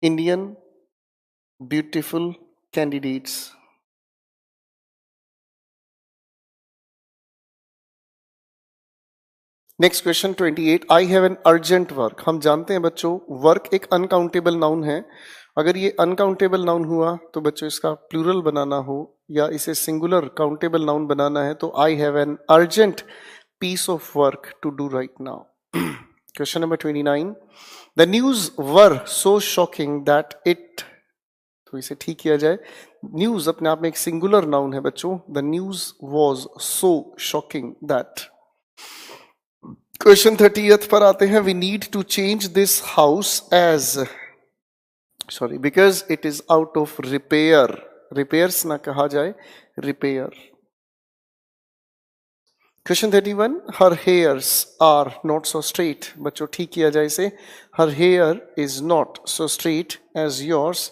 Indian beautiful candidates. Next question 28, I have an urgent work. हम जानते हैं बच्चों, वर्क एक अनकाउंटेबल नाउन है, अगर ये अनकाउंटेबल नाउन हुआ तो बच्चों इसका प्लूरल बनाना हो या इसे सिंगुलर काउंटेबल नाउन बनाना है तो I have an urgent piece of work to do right now. Question number 29, the news were so shocking that it, तो इसे ठीक किया जाए, न्यूज अपने आप में एक सिंगुलर नाउन है बच्चों, the news was so shocking that. Question 30th पर आते हैं, we need to change this house as, sorry, because it is out of repair, repairs ना कहा जाए, repair. Question 31, her hairs are not so straight, बच्चों ठीक किया जाए इसे, her hair is not so straight as yours,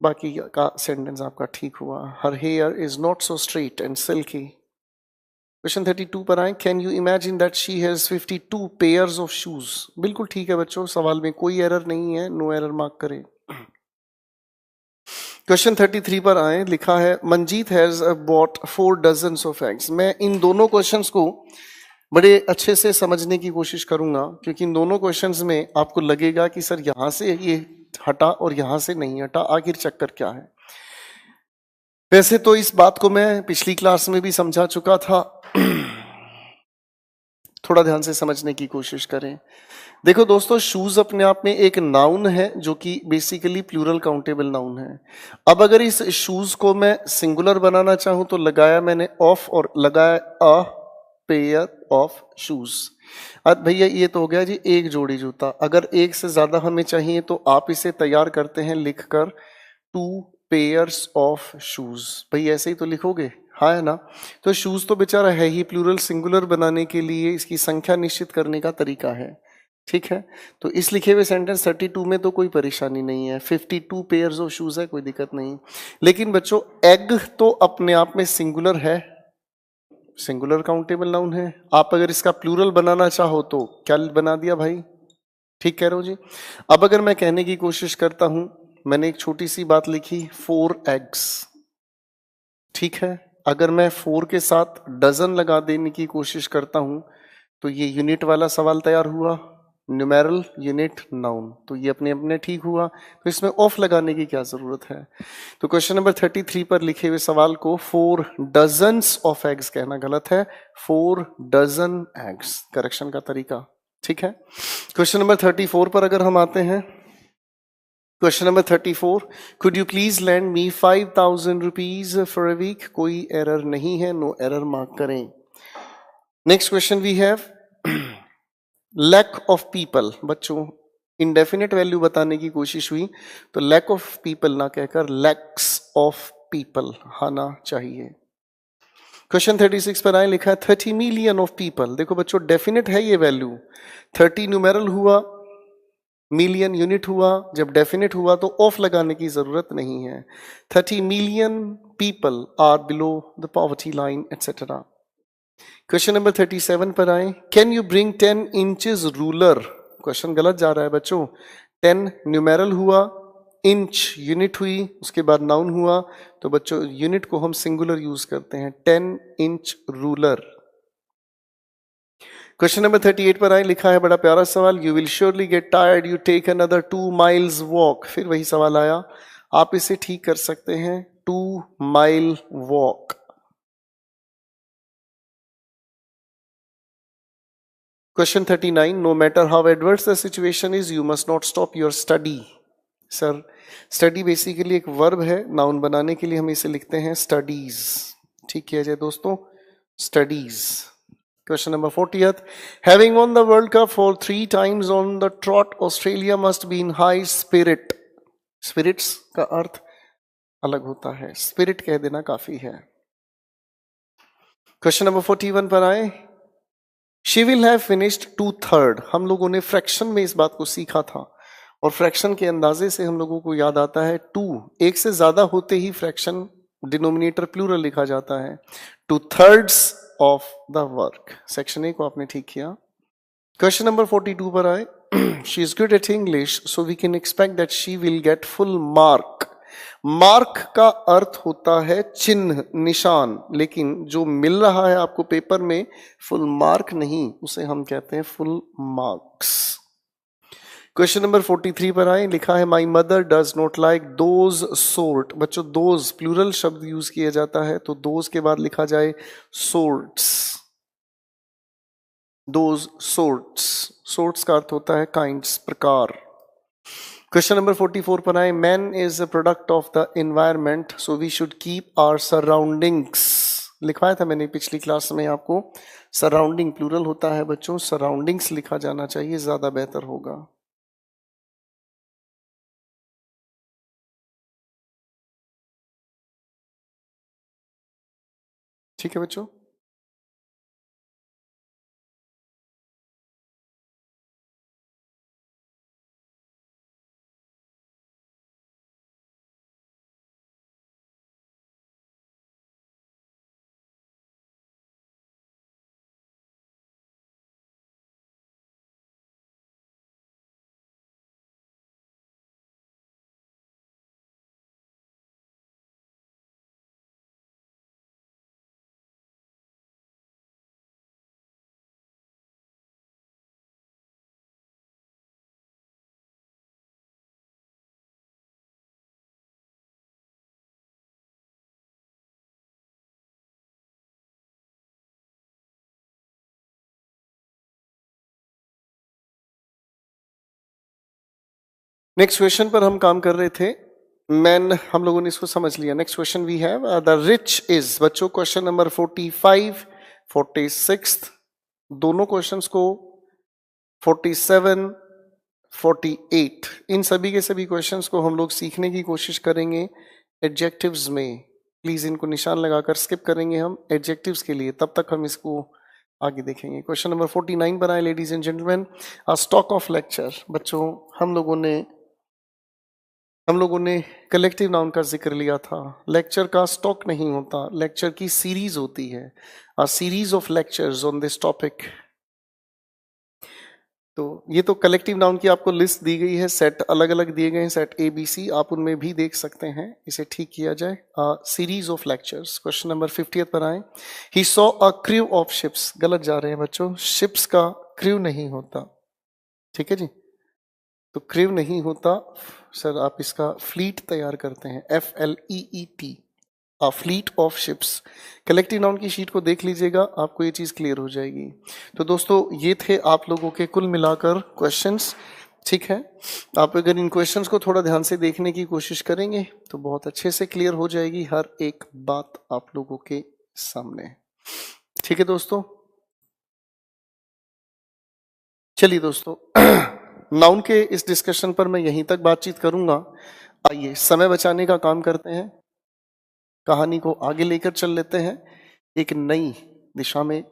बाकी का सेंटेंस आपका ठीक हुआ, her hair is not so straight and silky. Question 32 पर आए, can you imagine that she has 52 pairs of shoes, बिल्कुल ठीक है बच्चों, सवाल में कोई एरर नहीं है, नो एरर मार्क करें। क्वेश्चन 33 पर आए, लिखा है Manjeet has bot 4 dozens of eggs. मैं इन दोनों क्वेश्चंस को बड़े अच्छे से समझने की कोशिश करूंगा क्योंकि इन दोनों क्वेश्चंस में आपको लगेगा कि सर यहां से ये हटा और यहां से नहीं हटा, आखिर चक्कर क्या है। वैसे तो इस बात को मैं पिछली क्लास में भी समझा चुका था, थोड़ा ध्यान से समझने की कोशिश करें। देखो दोस्तों, शूज अपने आप में एक नाउन है जो कि बेसिकली प्लूरल काउंटेबल नाउन है। अब अगर इस शूज को मैं सिंगुलर बनाना चाहूं तो लगाया मैंने ऑफ और लगाया अ पेयर ऑफ शूज। अब भैया ये तो हो गया जी एक जोड़ी जूता, अगर एक से ज्यादा हमें चाहिए तो आप इसे तैयार करते हैं लिखकर 2 पेयर्स ऑफ शूज, भाई ऐसे ही तो लिखोगे, हाँ है ना। तो शूज तो बेचारा है ही प्लूरल, सिंगुलर बनाने के लिए इसकी संख्या निश्चित करने का तरीका है, ठीक है। तो इस लिखे हुए सेंटेंस 32 में तो कोई परेशानी नहीं है, 52 पेयर्स ऑफ शूज है, कोई दिक्कत नहीं। लेकिन बच्चों एग तो अपने आप में सिंगुलर है, सिंगुलर काउंटेबल नाउन है। आप अगर इसका प्लूरल बनाना चाहो तो क्या बना दिया भाई, ठीक कह रहे हो जी। अब अगर मैं कहने की कोशिश करता हूं, मैंने एक छोटी सी बात लिखी 4 एग्स, ठीक है। अगर मैं 4 के साथ डजन लगा देने की कोशिश करता हूं तो ये यूनिट वाला सवाल तैयार हुआ, न्यूमेरल यूनिट नाउन, तो ये अपने अपने ठीक हुआ, तो इसमें ऑफ लगाने की क्या जरूरत है। तो क्वेश्चन नंबर 33 पर लिखे हुए सवाल को 4 डजन्स ऑफ एग्स कहना गलत है, 4 डजन एग्स करेक्शन का तरीका, ठीक है। क्वेश्चन नंबर 34 पर अगर हम आते हैं, question number 34, could you please lend me 5000 rupees for a week, कोई एरर नहीं है, नो एरर मार्क करें। Next question we have lack of people, बच्चों इंडेफिनेट वैल्यू बताने की कोशिश हुई तो लैक ऑफ पीपल ना कहकर लैक्स ऑफ पीपल आना चाहिए। क्वेश्चन 36 पर आए, लिखा है 30 मिलियन ऑफ पीपल। देखो बच्चों डेफिनेट है ये वैल्यू, 30 न्यूमेरल हुआ, मिलियन यूनिट हुआ, जब डेफिनेट हुआ तो ऑफ लगाने की जरूरत नहीं है। 30 million people are below the poverty line etcetera. Question number 37 पर आए, can you bring 10 inches ruler, question गलत जा रहा है बच्चों, 10 न्यूमेरल हुआ, इंच यूनिट हुई, उसके बाद नाउन हुआ, तो बच्चों यूनिट को हम सिंगुलर यूज करते हैं, 10 इंच रूलर। क्वेश्चन नंबर 38 पर आए, लिखा है बड़ा प्यारा सवाल, you will surely get tired you take another 2 miles walk, फिर वही सवाल आया, आप इसे ठीक कर सकते हैं 2 mile walk. Question 39, no matter how adverse the situation is, you must not stop your study. Sir study basically एक वर्ब है, नाउन बनाने के लिए हम इसे लिखते हैं स्टडीज, ठीक किया जाए दोस्तों, studies. Question number 40th, having won the World Cup for 3 times on the trot, Australia must be in high spirit. Spirits का अर्थ अलग होता है, स्पिरिट कह देना काफी है। क्वेश्चन नंबर 41 पर आए, शी विल हैव फिनिश्ड 2/3, हम लोगों ने फ्रैक्शन में इस बात को सीखा था और फ्रैक्शन के अंदाजे से हम लोगों को याद आता है 2, एक से ज्यादा होते ही फ्रैक्शन डिनोमिनेटर प्लूरल लिखा जाता है, 2/3 of the work. Section A को आपने ठीक किया। क्वेश्चन नंबर 42 पर आए, she is good at English so we can expect that she will get full mark. Mark का अर्थ होता है चिन्ह, निशान, लेकिन जो मिल रहा है आपको पेपर में फुल मार्क नहीं, उसे हम कहते हैं फुल मार्क्स। क्वेश्चन नंबर 43 पर आए, लिखा है my mother does not like those sort. बच्चों दोज प्लूरल शब्द यूज किया जाता है, तो दोज के बाद लिखा जाए सोर्ट्स। दोज सोर्ट्स, सोर्ट्स का अर्थ होता है काइंड्स, प्रकार। क्वेश्चन नंबर 44 पर आए, man is a product of the environment so we should keep our surroundings. लिखवाया था मैंने पिछली क्लास में आपको, सराउंडिंग प्लूरल होता है बच्चों, सराउंडिंग्स लिखा जाना चाहिए, ज्यादा बेहतर होगा। ठीक है बच्चों। नेक्स्ट क्वेश्चन पर हम काम कर रहे थे, मैन हम लोगों ने इसको समझ लिया। Next question we have the rich is. बच्चों क्वेश्चन नंबर 45, 46 दोनों क्वेश्चंस को, 47, 48 इन सभी के सभी क्वेश्चंस को हम लोग सीखने की कोशिश करेंगे एडजेक्टिव्स में। प्लीज इनको निशान लगाकर स्किप करेंगे हम एडजेक्टिव्स के लिए, तब तक हम इसको आगे देखेंगे। क्वेश्चन नंबर 49 बनाए ladies and gentleman, a stock of lecture. बच्चों हम लोगों ने कलेक्टिव नाउन का जिक्र लिया था। लेक्चर का स्टॉक नहीं होता, लेक्चर की सीरीज होती है, a series of lectures on this topic. तो ये तो कलेक्टिव नाउन की आपको लिस्ट दी गई है, सेट अलग अलग दिए गए हैं, सेट ए बी सी, आप उनमें भी देख सकते हैं, इसे ठीक किया जाए। Series of lectures. Question number 50 पर आए, he saw a crew of ships. गलत जा रहे हैं बच्चों, शिप्स का क्रू नहीं होता, ठीक है जी, तो क्रू नहीं होता सर, आप इसका फ्लीट तैयार करते हैं, FLEET, a fleet of ships. Collective noun की शीट को देख लीजिएगा, आपको ये चीज क्लियर हो जाएगी। तो दोस्तों ये थे आप लोगों के कुल मिलाकर क्वेश्चंस, ठीक है। आप अगर इन क्वेश्चंस को थोड़ा ध्यान से देखने की कोशिश करेंगे तो बहुत अच्छे से क्लियर हो जाएगी हर एक बात आप लोगों के सामने, ठीक है दोस्तों। चलिए दोस्तों नाउन के इस डिस्कशन पर मैं यहीं तक बातचीत करूंगा। आइए समय बचाने का काम करते हैं, कहानी को आगे लेकर चल लेते हैं एक नई दिशा में।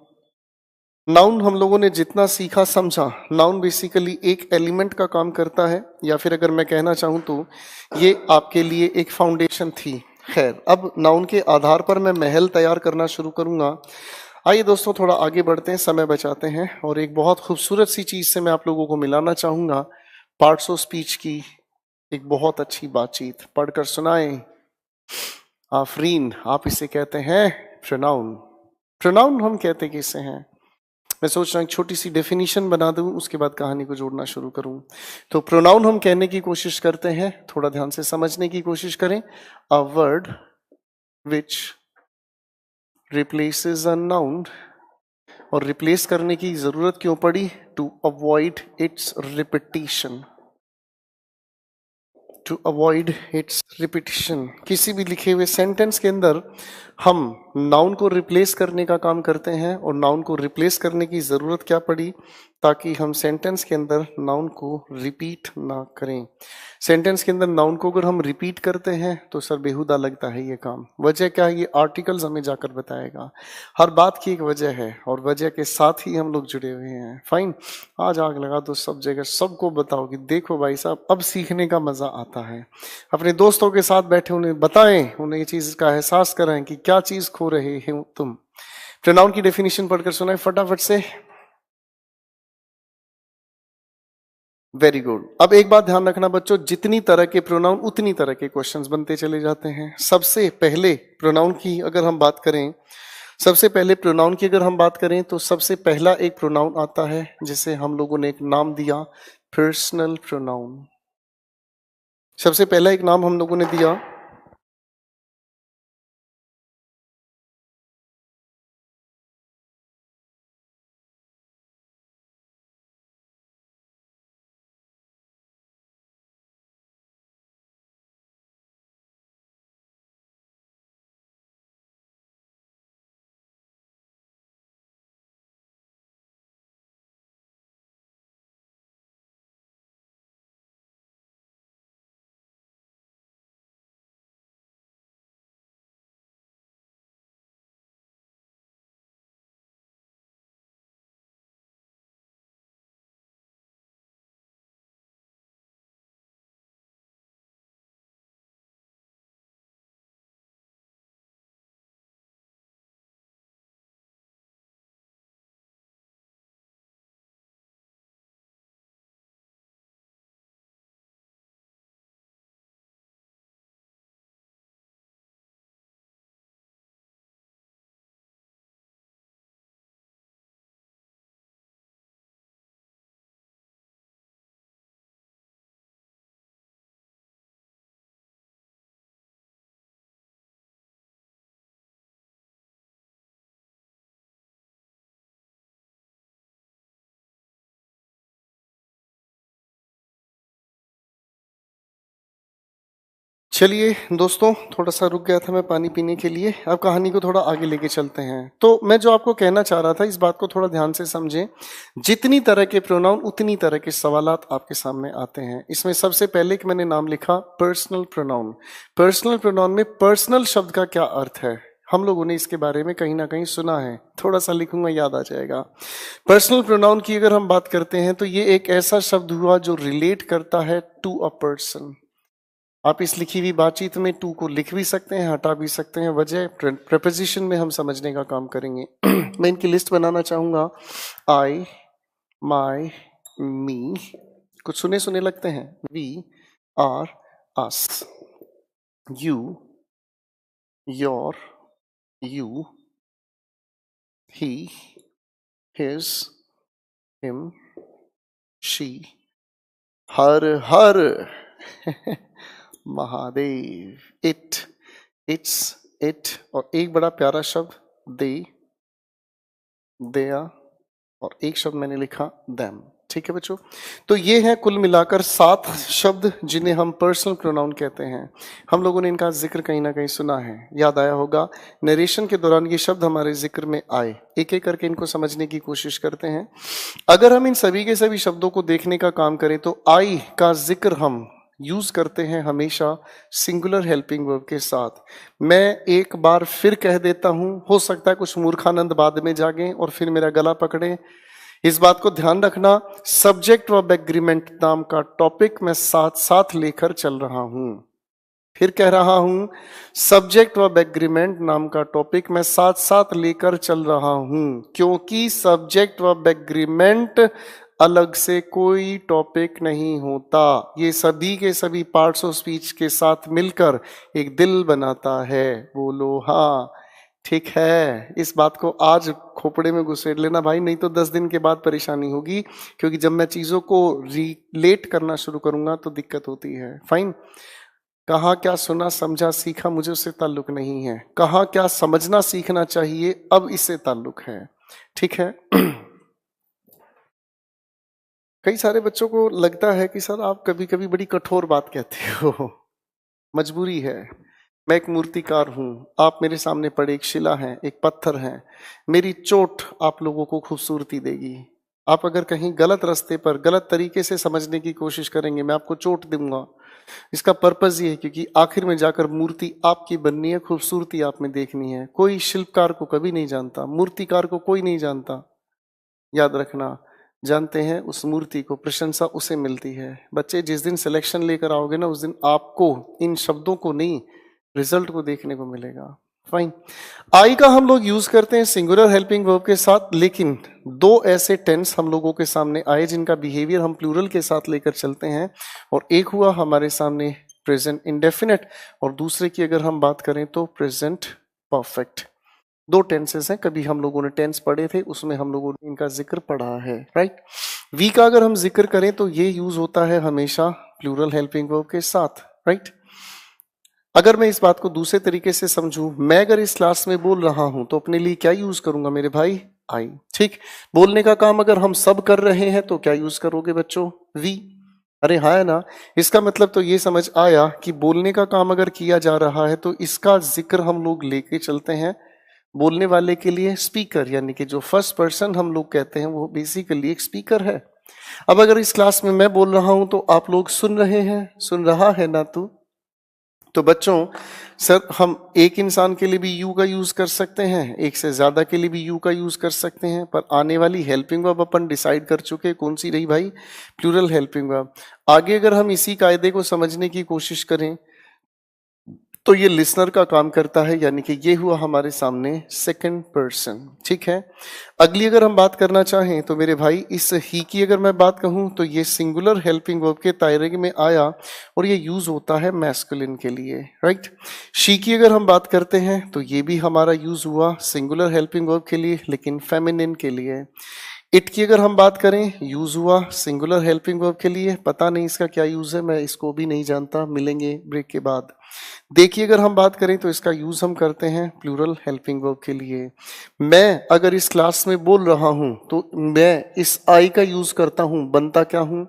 नाउन हम लोगों ने जितना सीखा समझा, नाउन बेसिकली एक एलिमेंट का काम करता है, या फिर अगर मैं कहना चाहूं तो ये आपके लिए एक फाउंडेशन थी। खैर अब नाउन के आधार पर मैं महल तैयार करना शुरू करूंगा। आइए दोस्तों थोड़ा आगे बढ़ते हैं, समय बचाते हैं, और एक बहुत खूबसूरत सी चीज से मैं आप लोगों को मिलाना चाहूंगा, पार्ट्स ऑफ स्पीच की एक बहुत अच्छी बातचीत पढ़कर सुनाएं। आफरीन, आप इसे कहते हैं प्रोनाउन। प्रोनाउन हम कहते किसे हैं, मैं सोच रहा हूँ एक छोटी सी डेफिनेशन बना दूं, उसके बाद कहानी को जोड़ना शुरू करूं। तो प्रोनाउन हम कहने की कोशिश करते हैं, थोड़ा ध्यान से समझने की कोशिश करें, a word which replaces a noun. और रिप्लेस करने की जरूरत क्यों पड़ी, to avoid its repetition, to avoid its repetition. किसी भी लिखे हुए सेंटेंस के अंदर हम नाउन को रिप्लेस करने का काम करते हैं, और नाउन को रिप्लेस करने की जरूरत क्या पड़ी, ताकि हम सेंटेंस के अंदर नाउन को रिपीट ना करें। सेंटेंस के अंदर नाउन को अगर हम रिपीट करते हैं तो सर बेहुदा लगता है ये काम। वजह क्या है, ये आर्टिकल्स हमें जाकर बताएगा। हर बात की एक वजह है, और वजह के साथ ही हम लोग जुड़े हुए हैं। फाइन, आज आग लगा दो सब जगह, सबको बताओ कि देखो भाई साहब अब सीखने का मजा आता है। अपने दोस्तों के साथ बैठे उन्हें बताएं, उन्हें ये चीज का एहसास कराएं कि क्या चीज खो रहे हो तुम। प्रोनाउन की डेफिनेशन पढ़कर सुनाएं फटाफट से। Very good. अब एक बात ध्यान रखना बच्चों, जितनी तरह के प्रोनाउन उतनी तरह के क्वेश्चंस बनते चले जाते हैं। सबसे पहले प्रोनाउन की अगर हम बात करें, तो सबसे पहला एक प्रोनाउन आता है जिसे हम लोगों ने एक नाम दिया, पर्सनल प्रोनाउन। सबसे पहला एक नाम हम लोगों ने दिया चलिए दोस्तों, थोड़ा सा रुक गया था मैं पानी पीने के लिए। अब कहानी को थोड़ा आगे लेके चलते हैं। तो मैं जो आपको कहना चाह रहा था, इस बात को थोड़ा ध्यान से समझें। जितनी तरह के प्रोनाउन उतनी तरह के सवालात आपके सामने आते हैं। इसमें सबसे पहले कि मैंने नाम लिखा पर्सनल प्रोनाउन। पर्सनल प्रोनाउन में पर्सनल शब्द का क्या अर्थ है, हम लोगों ने इसके बारे में कहीं ना कहीं सुना है। थोड़ा सा लिखूंगा, याद आ जाएगा। पर्सनल प्रोनाउन की अगर हम बात करते हैं तो ये एक ऐसा शब्द हुआ जो रिलेट करता है टू अ पर्सन। आप इस लिखी हुई बातचीत में टू को लिख भी सकते हैं, हटा भी सकते हैं। वजह प्रेपोजिशन में हम समझने का काम करेंगे। मैं इनकी लिस्ट बनाना चाहूंगा। आई, माई, मी, कुछ सुने सुने लगते हैं। We, are, us, you, your, you, he, his, him, she, her Har, Mahadev, it, its, it, और एक बड़ा प्यारा शब्द दे, देया, और एक शब्द मैंने लिखा देम। ठीक है बच्चों, तो ये है कुल मिलाकर 7 शब्द जिन्हें हम पर्सनल प्रोनाउन कहते हैं। हम लोगों ने इनका जिक्र कहीं ना कहीं सुना है, याद आया होगा। नरेशन के दौरान ये शब्द हमारे जिक्र में आए। एक एक करके इनको समझने की कोशिश करते हैं। अगर हम इन सभी के सभी शब्दों को देखने का काम करें तो आई का जिक्र हम यूज करते हैं हमेशा सिंगुलर हेल्पिंग वर्ब के साथ। मैं एक बार फिर कह देता हूं, हो सकता है कुछ मूर्खानंद बाद में जागे और फिर मेरा गला पकड़े। इस बात को ध्यान रखना, सब्जेक्ट वर्ब एग्रीमेंट नाम का टॉपिक मैं साथ साथ लेकर चल रहा हूं। फिर कह रहा हूं, सब्जेक्ट वर्ब एग्रीमेंट नाम का टॉपिक मैं साथ साथ लेकर चल रहा हूं, क्योंकि सब्जेक्ट वर्ब एग्रीमेंट अलग से कोई टॉपिक नहीं होता। ये सभी के सभी पार्ट्स ऑफ स्पीच के साथ मिलकर एक दिल बनाता है। बोलो हाँ, ठीक है। इस बात को आज खोपड़े में घुसेड़ लेना भाई, नहीं तो 10 दिन के बाद परेशानी होगी। क्योंकि जब मैं चीजों को रिलेट करना शुरू करूंगा तो दिक्कत होती है। फाइन। कहाँ क्या सुना समझा सीखा, मुझे उससे ताल्लुक नहीं है। कहाँ क्या समझना सीखना चाहिए, अब इससे ताल्लुक है। ठीक है। कई सारे बच्चों को लगता है कि सर आप कभी कभी बड़ी कठोर बात कहते हो। मजबूरी है। मैं एक मूर्तिकार हूं, आप मेरे सामने पड़े एक शिला हैं, एक पत्थर हैं। मेरी चोट आप लोगों को खूबसूरती देगी। आप अगर कहीं गलत रास्ते पर गलत तरीके से समझने की कोशिश करेंगे, मैं आपको चोट दूंगा। इसका पर्पज ये है क्योंकि आखिर में जाकर मूर्ति आपकी बननी है, खूबसूरती आप में देखनी है। कोई शिल्पकार को कभी नहीं जानता, मूर्तिकार को कोई नहीं जानता। याद रखना, जानते हैं उस मूर्ति को, प्रशंसा उसे मिलती है। बच्चे जिस दिन सिलेक्शन लेकर आओगे ना, उस दिन आपको इन शब्दों को नहीं, रिजल्ट को देखने को मिलेगा। फाइन। आई का हम लोग यूज करते हैं सिंगुलर हेल्पिंग वर्ब के साथ, लेकिन 2 ऐसे टेंस हम लोगों के सामने आए जिनका बिहेवियर हम प्लूरल के साथ लेकर चलते हैं। और एक हुआ हमारे सामने प्रेजेंट इंडेफिनिट, और दूसरे की अगर हम बात करें तो प्रेजेंट परफेक्ट। 2 टेंसेस हैं, कभी हम लोगों ने टेंस पढ़े थे, उसमें हम लोगों ने इनका जिक्र पढ़ा है। राइट। वी का अगर हम जिक्र करें तो ये यूज होता है हमेशा प्लूरल हेल्पिंग वर्ब के साथ, राइट। अगर मैं इस बात को दूसरे तरीके से समझूं, मैं अगर इस क्लास में बोल रहा हूं तो अपने लिए क्या यूज करूंगा मेरे भाई? आई। ठीक। बोलने का काम अगर हम सब कर रहे हैं तो क्या यूज करोगे बच्चों? वी। अरे हाँ है ना। इसका मतलब तो ये समझ आया कि बोलने का काम अगर किया जा रहा है तो इसका जिक्र हम लोग लेके चलते हैं बोलने वाले के लिए स्पीकर, यानी कि जो फर्स्ट पर्सन हम लोग कहते हैं वो बेसिकली एक स्पीकर है। अब अगर इस क्लास में मैं बोल रहा हूं तो आप लोग सुन रहे हैं, सुन रहा है ना तू? तो बच्चों, सर हम एक इंसान के लिए भी यू का यूज कर सकते हैं, एक से ज्यादा के लिए भी यू का यूज कर सकते हैं, पर आने वाली हेल्पिंग वर्ब अपन डिसाइड कर चुके कौन सी रही भाई? Plural helping verb. आगे अगर हम इसी कायदे को समझने की कोशिश करें तो ये लिसनर का काम करता है, यानी कि ये हुआ हमारे सामने सेकंड पर्सन। ठीक है। अगली अगर हम बात करना चाहें तो मेरे भाई इस ही की अगर मैं बात कहूं तो ये सिंगुलर हेल्पिंग वर्ब के दायरे में आया और ये यूज होता है मैस्कुलिन के लिए, राइट। शी की अगर हम बात करते हैं तो ये भी हमारा यूज हुआ सिंगुलर हेल्पिंग वर्ब के लिए लेकिन फेमिनिन के लिए। इट की अगर हम बात करें यूज हुआ सिंगुलर हेल्पिंग वर्ब के लिए, पता नहीं इसका क्या यूज है, मैं इसको भी नहीं जानता, मिलेंगे ब्रेक के बाद। देखिए अगर हम बात करें तो इसका यूज हम करते हैं प्लूरल हेल्पिंग वर्ब के लिए। मैं अगर इस क्लास में बोल रहा हूं तो मैं इस आई का यूज करता हूं, बनता क्या हूं?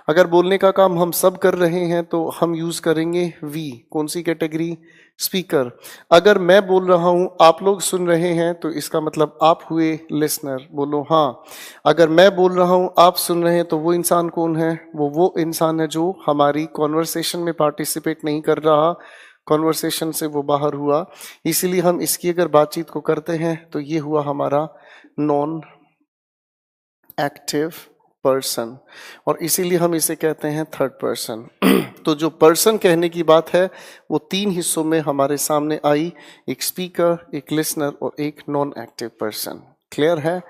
अगर बोलने का काम हम सब कर रहे हैं तो हम यूज करेंगे वी। कौन सी कैटेगरी? स्पीकर। अगर मैं बोल रहा हूं आप लोग सुन रहे हैं तो इसका मतलब आप हुए लिसनर, बोलो हाँ। अगर मैं बोल रहा हूं आप सुन रहे हैं तो वो इंसान कौन है? वो इंसान है जो हमारी कॉन्वर्सेशन में पार्टिसिपेट नहीं कर रहा, कॉन्वर्सेशन से वो बाहर हुआ। इसीलिए हम इसकी अगर बातचीत को करते हैं तो ये हुआ हमारा नॉन एक्टिव पर्सन, और इसीलिए हम इसे कहते हैं थर्ड पर्सन। तो जो पर्सन कहने की बात है वो तीन हिस्सों में हमारे सामने आई, एक स्पीकर, एक लिसनर और एक नॉन एक्टिव पर्सन। क्लियर है?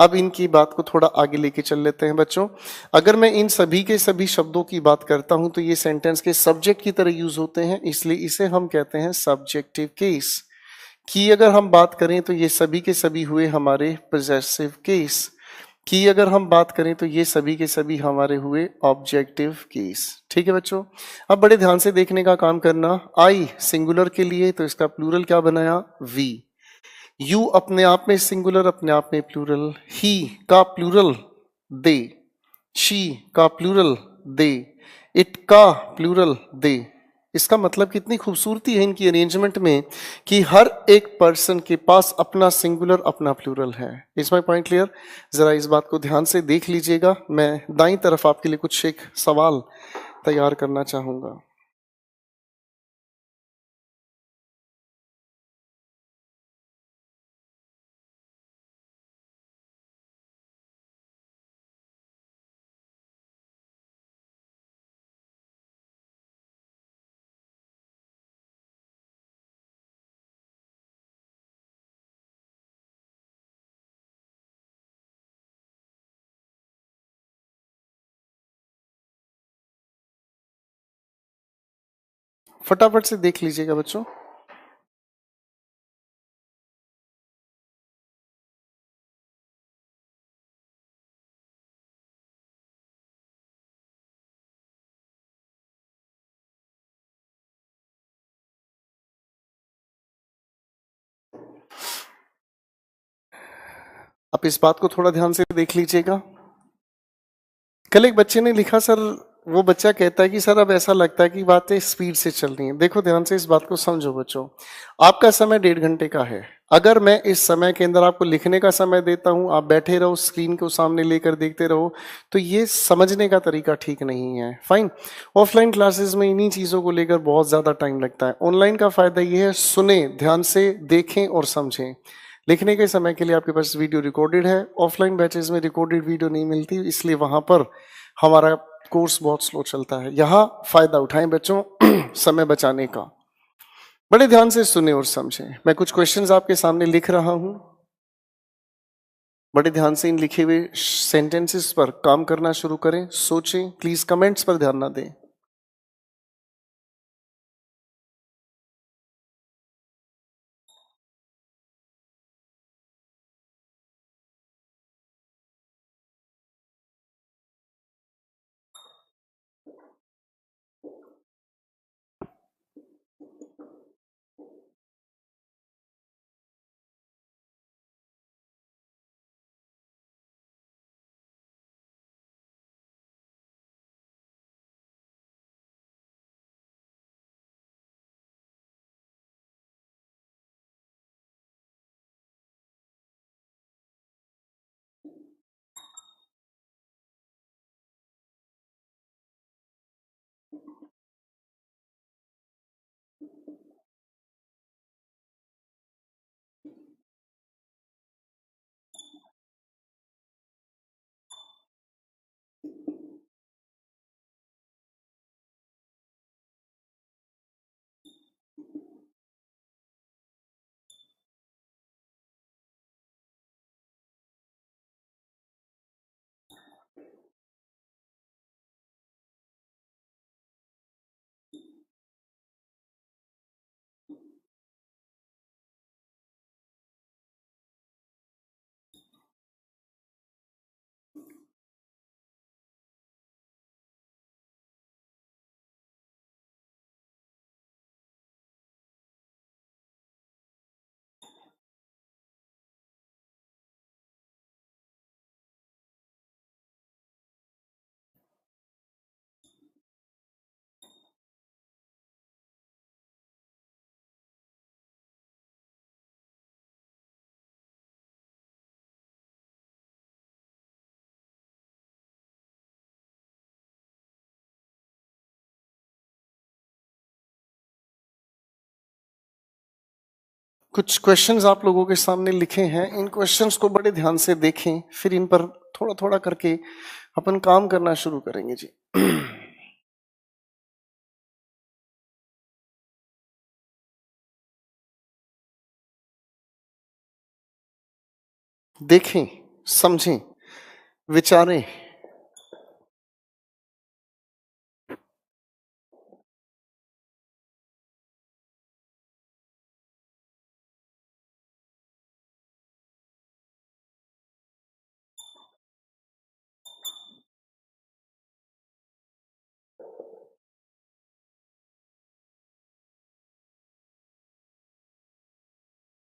अब इनकी बात को थोड़ा आगे लेके चल लेते हैं बच्चों। अगर मैं इन सभी के सभी शब्दों की बात करता हूं तो ये सेंटेंस के सब्जेक्ट की तरह यूज होते हैं, इसलिए इसे हम कहते हैं सब्जेक्टिव केस। की अगर हम बात करें तो ये सभी के सभी हुए हमारे पोजेसिव केस। की अगर हम बात करें तो ये सभी के सभी हमारे हुए ऑब्जेक्टिव केस। ठीक है बच्चों। अब बड़े ध्यान से देखने का काम करना। आई सिंगुलर के लिए तो इसका प्लूरल क्या बनाया? वी। यू अपने आप में सिंगुलर, अपने आप में प्लूरल। ही का प्लूरल दे। शी का प्लूरल दे। इट का प्लूरल दे। इसका मतलब कितनी खूबसूरती है इनकी अरेंजमेंट में कि हर एक पर्सन के पास अपना सिंगुलर, अपना प्लूरल है। Is my point clear? जरा इस बात को ध्यान से देख लीजिएगा। मैं दाईं तरफ आपके लिए कुछ एक सवाल तैयार करना चाहूंगा। फटाफट से देख लीजिएगा बच्चों। आप इस बात को थोड़ा ध्यान से देख लीजिएगा। कल एक बच्चे ने लिखा सर, वो बच्चा कहता है कि सर अब ऐसा लगता है कि बातें स्पीड से चल रही हैं। देखो ध्यान से इस बात को समझो बच्चों। आपका समय 1.5 घंटे का है। अगर मैं इस समय के अंदर आपको लिखने का समय देता हूं, आप बैठे रहो स्क्रीन को सामने लेकर देखते रहो, तो ये समझने का तरीका ठीक नहीं है। फाइन। ऑफलाइन क्लासेस में इन्हीं चीजों को लेकर बहुत ज्यादा टाइम लगता है। ऑनलाइन का फायदा ये है, सुने ध्यान से, देखें और समझें। लिखने के समय के लिए आपके पास वीडियो रिकॉर्डेड है। ऑफलाइन बैचेस में रिकॉर्डेड वीडियो नहीं मिलती, इसलिए वहां पर हमारा कोर्स बहुत स्लो चलता है। यहाँ फायदा उठाएं बच्चों समय बचाने का। बड़े ध्यान से सुने और समझें। मैं कुछ क्वेश्चंस आपके सामने लिख रहा हूं, बड़े ध्यान से इन लिखे हुए सेंटेंसेस पर काम करना शुरू करें। सोचें, प्लीज कमेंट्स पर ध्यान ना दें। कुछ क्वेश्चंस आप लोगों के सामने लिखे हैं, इन क्वेश्चंस को बड़े ध्यान से देखें, फिर इन पर थोड़ा थोड़ा करके अपन काम करना शुरू करेंगे जी। देखें, समझें, विचारें।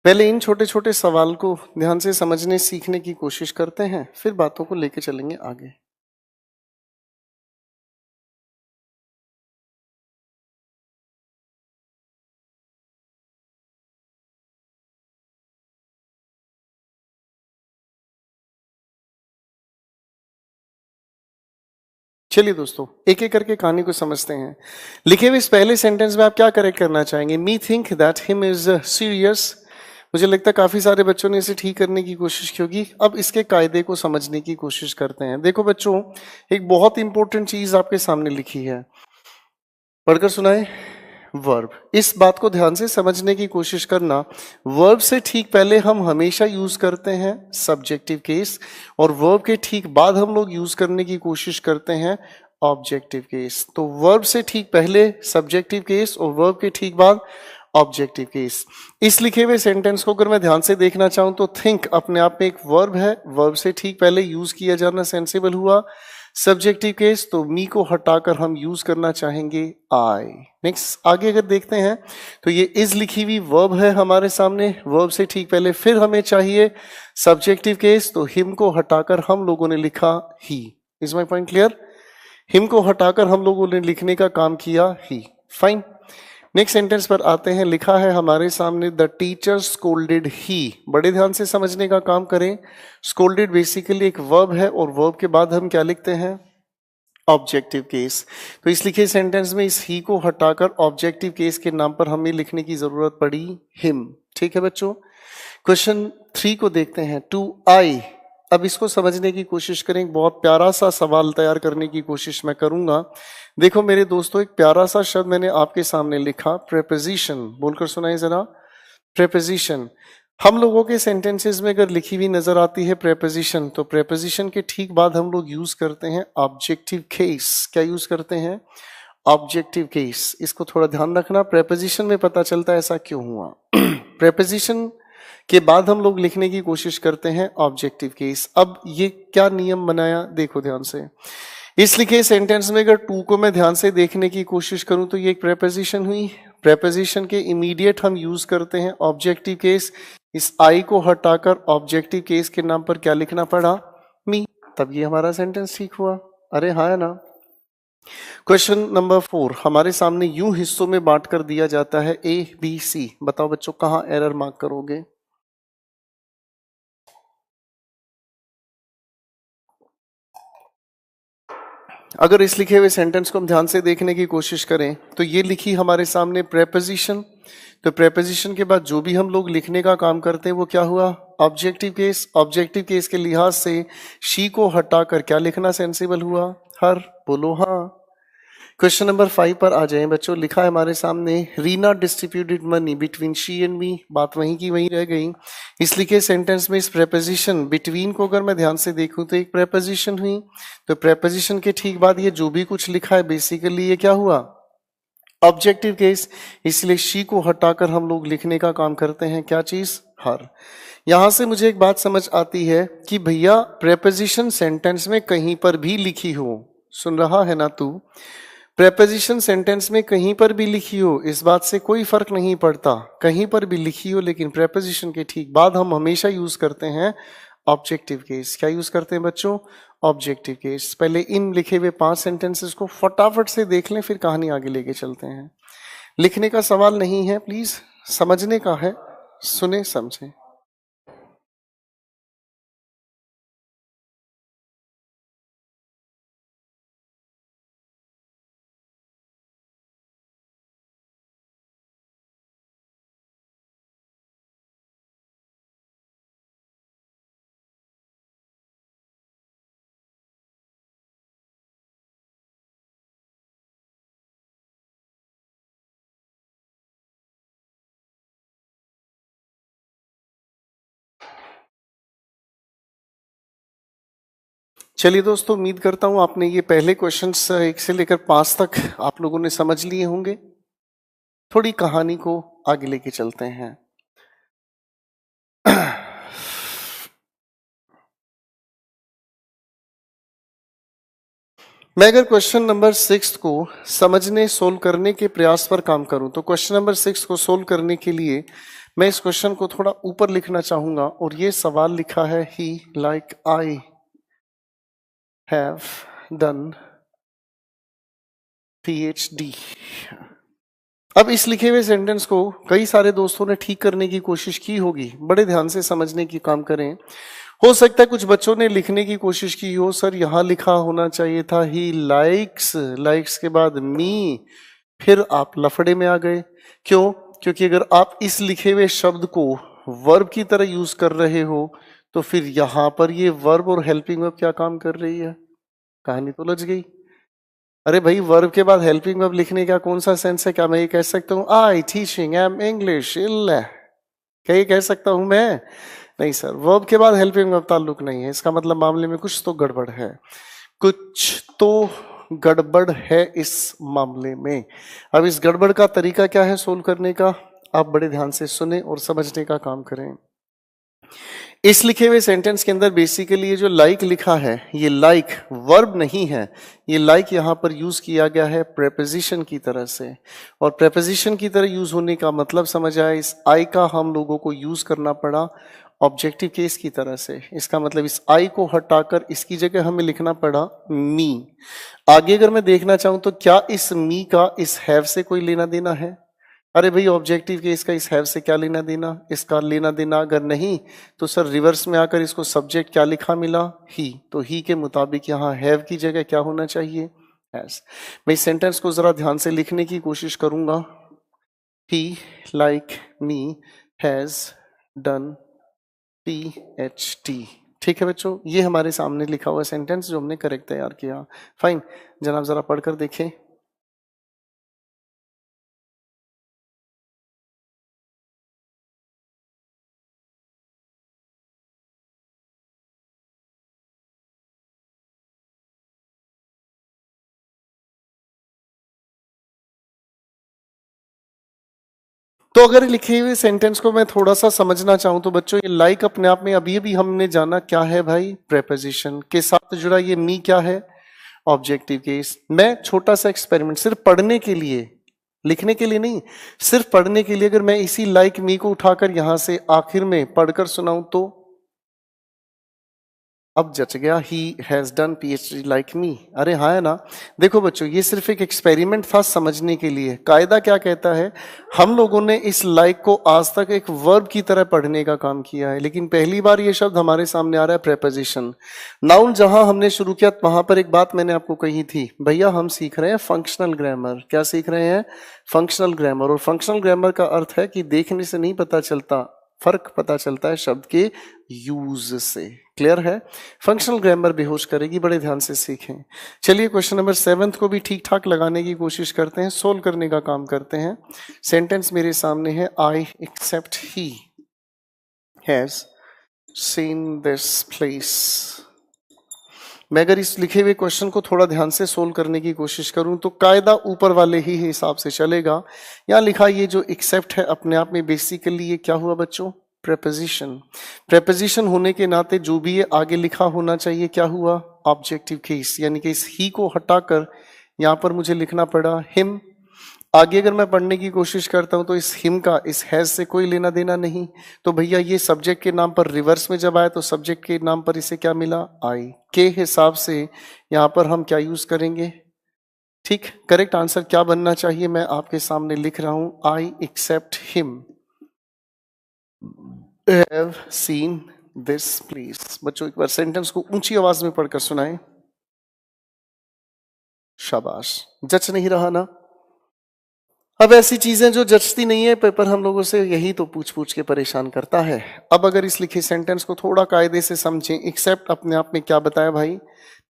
पहले इन छोटे छोटे सवाल को ध्यान से समझने सीखने की कोशिश करते हैं, फिर बातों को लेके चलेंगे आगे। चलिए दोस्तों, एक एक करके कहानी को समझते हैं। लिखे हुए इस पहले सेंटेंस में आप क्या करेक्ट करना चाहेंगे? Me think that him is serious. मुझे लगता है काफी सारे बच्चों ने इसे ठीक करने की कोशिश की होगी। अब इसके कायदे को समझने की कोशिश करते हैं। देखो बच्चों, एक बहुत इंपॉर्टेंट चीज आपके सामने लिखी है, पढ़कर सुनाए। वर्ब, इस बात को ध्यान से समझने की कोशिश करना। वर्ब से ठीक पहले हम हमेशा यूज करते हैं सब्जेक्टिव केस, और वर्ब के ठीक बाद हम लोग यूज करने की कोशिश करते हैं ऑब्जेक्टिव केस। तो वर्ब से ठीक पहले सब्जेक्टिव केस और वर्ब के ठीक बाद ऑब्जेक्टिव केस। इस लिखे हुए सेंटेंस को अगर मैं ध्यान से देखना चाहूं तो थिंक अपने आप में एक वर्ब है, वर्ब से ठीक पहले यूज किया जाना सेंसिबल हुआ। सब्जेक्टिव केस तो मी को हटाकर हम यूज करना चाहेंगे आई। नेक्स्ट आगे अगर देखते हैं तो ये इज लिखी हुई वर्ब है हमारे सामने, वर्ब से ठीक पहले फिर हमें चाहिए सब्जेक्टिव केस, तो हिम को हटाकर हम लोगों ने लिखा ही। Is my point clear? Him को हटाकर हम लोगों ने लिखने का काम किया ही। फाइन। नेक्स्ट सेंटेंस पर आते हैं। लिखा है हमारे सामने द टीचर स्कोल्डेड ही। बड़े ध्यान से समझने का काम करें। स्कोल्डेड बेसिकली एक वर्ब है और वर्ब के बाद हम क्या लिखते हैं? Objective case. तो इस लिखे सेंटेंस में इस ही को हटाकर ऑब्जेक्टिव केस के नाम पर हमें लिखने की जरूरत पड़ी हिम। ठीक है बच्चों, क्वेश्चन 3 को देखते हैं। टू आई। अब इसको समझने की कोशिश करें। एक बहुत प्यारा सा सवाल तैयार करने की कोशिश मैं करूंगा। देखो मेरे दोस्तों, एक प्यारा सा शब्द मैंने आपके सामने लिखा, प्रेपोजिशन। बोलकर सुनाइए जरा। प्रेपोजिशन। हम लोगों के सेंटेंसेस में अगर लिखी हुई नजर आती है प्रेपोजिशन, तो प्रेपोजिशन के ठीक बाद हम लोग यूज करते हैं ऑब्जेक्टिव केस। क्या यूज करते हैं? Objective case. इसको थोड़ा ध्यान रखना, प्रेपोजिशन में पता चलता है ऐसा क्यों हुआ। प्रेपोजिशन के बाद हम लोग लिखने की कोशिश करते हैं ऑब्जेक्टिव केस। अब ये क्या नियम बनाया, देखो ध्यान से। इस लिखे सेंटेंस में अगर टू को मैं ध्यान से देखने की कोशिश करूं तो ये एक प्रेपोजिशन हुई। प्रेपोजिशन के इमीडिएट हम यूज करते हैं ऑब्जेक्टिव केस। इस आई को हटाकर ऑब्जेक्टिव केस के नाम पर क्या लिखना पड़ा? मी। तब ये हमारा सेंटेंस ठीक हुआ। अरे हाँ है ना। क्वेश्चन नंबर 4 हमारे सामने यूं हिस्सों में बांट कर दिया जाता है ए बी सी। बताओ बच्चों, कहां एरर मार्क करोगे? अगर इस लिखे हुए सेंटेंस को हम ध्यान से देखने की कोशिश करें तो ये लिखी हमारे सामने प्रेपोजिशन। तो प्रेपोजिशन के बाद जो भी हम लोग लिखने का काम करते हैं वो क्या हुआ? Objective case. ऑब्जेक्टिव केस के लिहाज से शी को हटाकर क्या लिखना सेंसिबल हुआ? हर। बोलो हाँ। क्वेश्चन नंबर 5 पर आ जाएं बच्चों। लिखा है हमारे सामने Reena distributed money between she and me. बात वहीं की वहीं रह गई। इस लिखे सेंटेंस में इस प्रेपोजिशन बिटवीन को अगर मैं ध्यान से देखूं तो एक प्रेपोजिशन हुई। तो प्रेपोजिशन के ठीक बाद ये जो भी कुछ लिखा है बेसिकली ये क्या हुआ? Objective case. इसलिए शी को हटाकर हम लोग लिखने का काम करते हैं क्या चीज? हर। यहां से मुझे एक बात समझ आती है कि भैया प्रेपोजिशन सेंटेंस में कहीं पर भी लिखी हो, सुन रहा है ना तू? प्रेपोजिशन सेंटेंस में कहीं पर भी लिखी हो, इस बात से कोई फर्क नहीं पड़ता, कहीं पर भी लिखी हो, लेकिन प्रेपोजिशन के ठीक बाद हम हमेशा यूज करते हैं ऑब्जेक्टिव केस। क्या यूज करते हैं बच्चों? Objective case. पहले इन लिखे हुए 5 सेंटेंसेस को फटाफट से देख लें, फिर कहानी आगे लेके चलते हैं। लिखने का सवाल नहीं है, प्लीज समझने का है। सुने समझे। चलिए दोस्तों, उम्मीद करता हूं आपने ये पहले क्वेश्चंस 1 से लेकर 5 तक आप लोगों ने समझ लिए होंगे। थोड़ी कहानी को आगे लेके चलते हैं। मैं अगर क्वेश्चन नंबर 6 को समझने सोल्व करने के प्रयास पर काम करूं तो क्वेश्चन नंबर 6 को सोल्व करने के लिए मैं इस क्वेश्चन को थोड़ा ऊपर लिखना चाहूंगा और ये सवाल लिखा है he like I have done PhD। अब इस लिखे हुए सेंटेंस को कई सारे दोस्तों ने ठीक करने की कोशिश की होगी। बड़े ध्यान से समझने की काम करें। हो सकता है कुछ बच्चों ने लिखने की कोशिश की हो, सर यहां लिखा होना चाहिए था ही लाइक्स, लाइक्स के बाद मी, फिर आप लफड़े में आ गए। क्यों? क्योंकि अगर आप इस लिखे हुए शब्द को वर्ब की तरह यूज कर रहे हो तो फिर यहां पर ये वर्ब और हेल्पिंग वर्ब क्या काम कर रही है? कहानी तो लज गई। अरे भाई, वर्ब के बाद हेल्पिंग वर्ब लिखने का कौन सा सेंस है? क्या मैं ये कह सकता हूँ आई टीचिंग एम इंग्लिश इल? क्या ये कह सकता हूं मैं? नहीं सर, वर्ब के बाद हेल्पिंग वर्ब ताल्लुक नहीं है। इसका मतलब मामले में कुछ तो गड़बड़ है, कुछ तो गड़बड़ है इस मामले में। अब इस गड़बड़ का तरीका क्या है सोल्व करने का? आप बड़े ध्यान से सुने और समझने का काम करें। इस लिखे हुए सेंटेंस के अंदर बेसिकली ये जो लाइक लिखा है, ये लाइक वर्ब नहीं है। ये लाइक यहां पर यूज किया गया है प्रेपोजिशन की तरह से, और प्रेपोजिशन की तरह यूज होने का मतलब समझ आया, इस आई का हम लोगों को यूज करना पड़ा ऑब्जेक्टिव केस की तरह से। इसका मतलब इस आई को हटाकर इसकी जगह हमें लिखना पड़ा मी। आगे अगर मैं देखना चाहूं तो क्या इस मी का इस हैव से कोई लेना देना है? अरे भाई, ऑब्जेक्टिव केस का इस हैव से क्या लेना देना? इसका लेना देना अगर नहीं तो सर रिवर्स में आकर इसको सब्जेक्ट क्या लिखा मिला? ही। तो ही के मुताबिक यहाँ हैव की जगह क्या होना चाहिए? हैज। मैं इस सेंटेंस को जरा ध्यान से लिखने की कोशिश करूंगा। He like me has done PhD। ठीक है बच्चों, ये हमारे सामने लिखा हुआ सेंटेंस जो हमने करेक्ट तैयार किया। फाइन, जनाब जरा पढ़कर देखें। तो अगर लिखे हुए सेंटेंस को मैं थोड़ा सा समझना चाहूं तो बच्चों, ये लाइक अपने आप में अभी अभी हमने जाना क्या है भाई? प्रेपोजिशन के साथ जुड़ा ये मी क्या है? Objective case. मैं छोटा सा एक्सपेरिमेंट सिर्फ पढ़ने के लिए, लिखने के लिए नहीं, सिर्फ पढ़ने के लिए, अगर मैं इसी लाइक मी को उठाकर यहां से आखिर में पढ़कर सुनाऊं तो अब जच गया, he has done PhD like me. अरे हाँ है ना? देखो बच्चों, ये सिर्फ एक एक्सपेरिमेंट था समझने के लिए। कायदा क्या कहता है? हम लोगों ने इस लाइक को आज तक एक वर्ब की तरह पढ़ने का काम किया है, लेकिन पहली बार ये शब्द हमारे सामने आ रहा है प्रेपोजिशन। नाउन जहां हमने शुरू किया वहां पर एक बात मैंने आपको कही थी, भैया हम सीख रहे हैं फंक्शनल ग्रामर। क्या सीख रहे हैं? Functional grammar. और फंक्शनल ग्रामर का अर्थ है कि देखने से नहीं पता चलता, फर्क पता चलता है शब्द के यूज से। क्लियर है? फंक्शनल ग्रामर बेहोश करेगी, बड़े ध्यान से सीखें। चलिए क्वेश्चन नंबर 7 को भी ठीक ठाक लगाने की कोशिश करते हैं, सोल्व करने का काम करते हैं। सेंटेंस मेरे सामने है, I except he has seen this place. मैं अगर इस लिखे हुए क्वेश्चन को थोड़ा ध्यान से सोल्व करने की कोशिश करूं तो कायदा ऊपर वाले ही हिसाब से चलेगा। यहां लिखा ये जो एक्सेप्ट है अपने आप में बेसिकली ये क्या हुआ बच्चों? प्रेपोजिशन। प्रेपोजिशन होने के नाते जो भी ये आगे लिखा होना चाहिए क्या हुआ? Objective case. यानी कि इस ही को हटाकर यहां पर मुझे लिखना पड़ा हिम। आगे अगर मैं पढ़ने की कोशिश करता हूं तो इस हिम का इस हैज से कोई लेना देना नहीं। तो भैया ये सब्जेक्ट के नाम पर रिवर्स में जब आया तो सब्जेक्ट के नाम पर इसे क्या मिला? आई। के हिसाब से यहां पर हम क्या यूज करेंगे? ठीक, करेक्ट आंसर क्या बनना चाहिए? मैं आपके सामने लिख रहा हूं, I except him have seen this please. बच्चों एक बार सेंटेंस को ऊंची आवाज में पढ़कर सुनाएं। शाबाश, जच नहीं रहा ना? अब ऐसी चीजें जो जचती नहीं है, पेपर हम लोगों से यही तो पूछ पूछ के परेशान करता है। अब अगर इस लिखे सेंटेंस को थोड़ा कायदे से समझें, एक्सेप्ट अपने आप में क्या बताया भाई?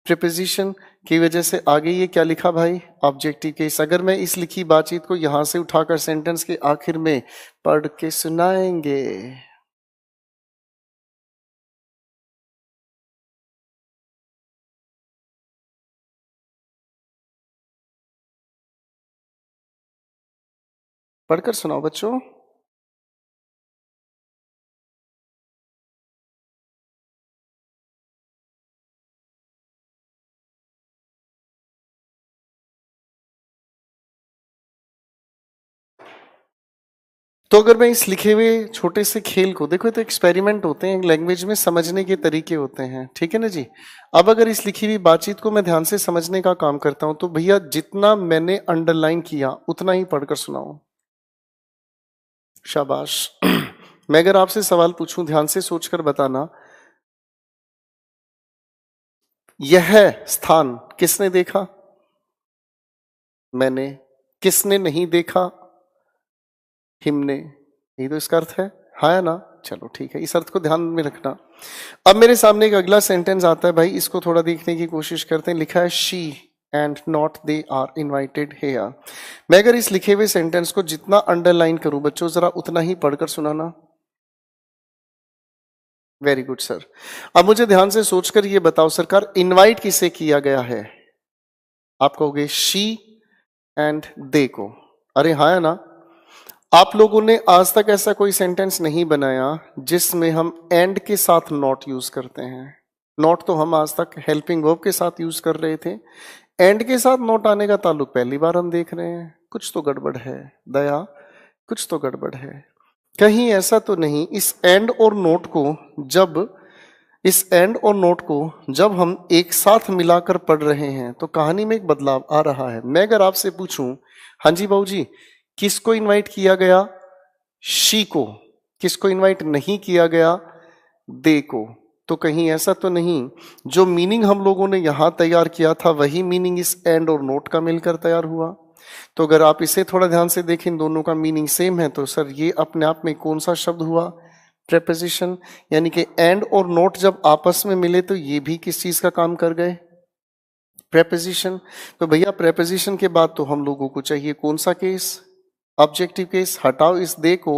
प्रीपोजिशन की वजह से आगे ये क्या लिखा भाई? Objective case. अगर मैं इस लिखी बातचीत को यहां से उठाकर सेंटेंस के आखिर में पढ़ के सुनाएंगे, पढ़कर सुनाओ बच्चों। तो अगर मैं इस लिखे हुए छोटे से खेल को देखो, तो एक्सपेरिमेंट होते हैं लैंग्वेज में, समझने के तरीके होते हैं, ठीक है ना जी। अब अगर इस लिखी हुई बातचीत को मैं ध्यान से समझने का काम करता हूं, तो भैया जितना मैंने अंडरलाइन किया उतना ही पढ़कर सुनाओ। शाबाश। मैं अगर आपसे सवाल पूछूं, ध्यान से सोचकर बताना, यह स्थान किसने देखा? मैंने। किसने नहीं देखा? हिमने। यही तो इसका अर्थ है, हाँ या ना? चलो ठीक है, इस अर्थ को ध्यान में रखना। अब मेरे सामने एक अगला सेंटेंस आता है भाई, इसको थोड़ा देखने की कोशिश करते हैं। लिखा है she and not they are invited here. मैं अगर इस लिखे हुए सेंटेंस को जितना अंडरलाइन करूं बच्चों, जरा उतना ही पढ़कर सुनाना। Very good sir. अब मुझे ध्यान से सोचकर ये बताओ सरकार, इनवाइट किसे किया गया है? आप कहोगे शी एंड दे को। अरे हाँ या ना? आप लोगों ने आज तक ऐसा कोई सेंटेंस नहीं बनाया जिसमें हम एंड के साथ नॉट यूज करते हैं। नॉट तो हम आज तक हेल्पिंग वर्ब के साथ यूज कर रहे थे, एंड के साथ नॉट आने का ताल्लुक पहली बार हम देख रहे हैं। कुछ तो गड़बड़ है दया, कुछ तो गड़बड़ है। कहीं ऐसा तो नहीं इस एंड और नोट को जब हम एक साथ मिलाकर पढ़ रहे हैं तो कहानी में एक बदलाव आ रहा है। मैं अगर आपसे पूछूं, हाँ जी बाबूजी, किसको इनवाइट किया गया? शी को। किसको इनवाइट नहीं किया गया? दे को। तो कहीं ऐसा तो नहीं जो मीनिंग हम लोगों ने यहां तैयार किया था वही मीनिंग इस एंड और नोट का मिलकर तैयार हुआ? तो अगर आप इसे थोड़ा ध्यान से देखें, दोनों का मीनिंग सेम है, तो सर ये अपने आप में कौन सा शब्द हुआ? प्रेपोजिशन। यानी कि एंड और नोट जब आपस में मिले तो ये भी किस चीज का काम कर गए? प्रेपोजिशन। तो भैया प्रेपोजिशन के बाद तो हम लोगों को चाहिए कौन सा केस? Objective case. हटाओ इस दे को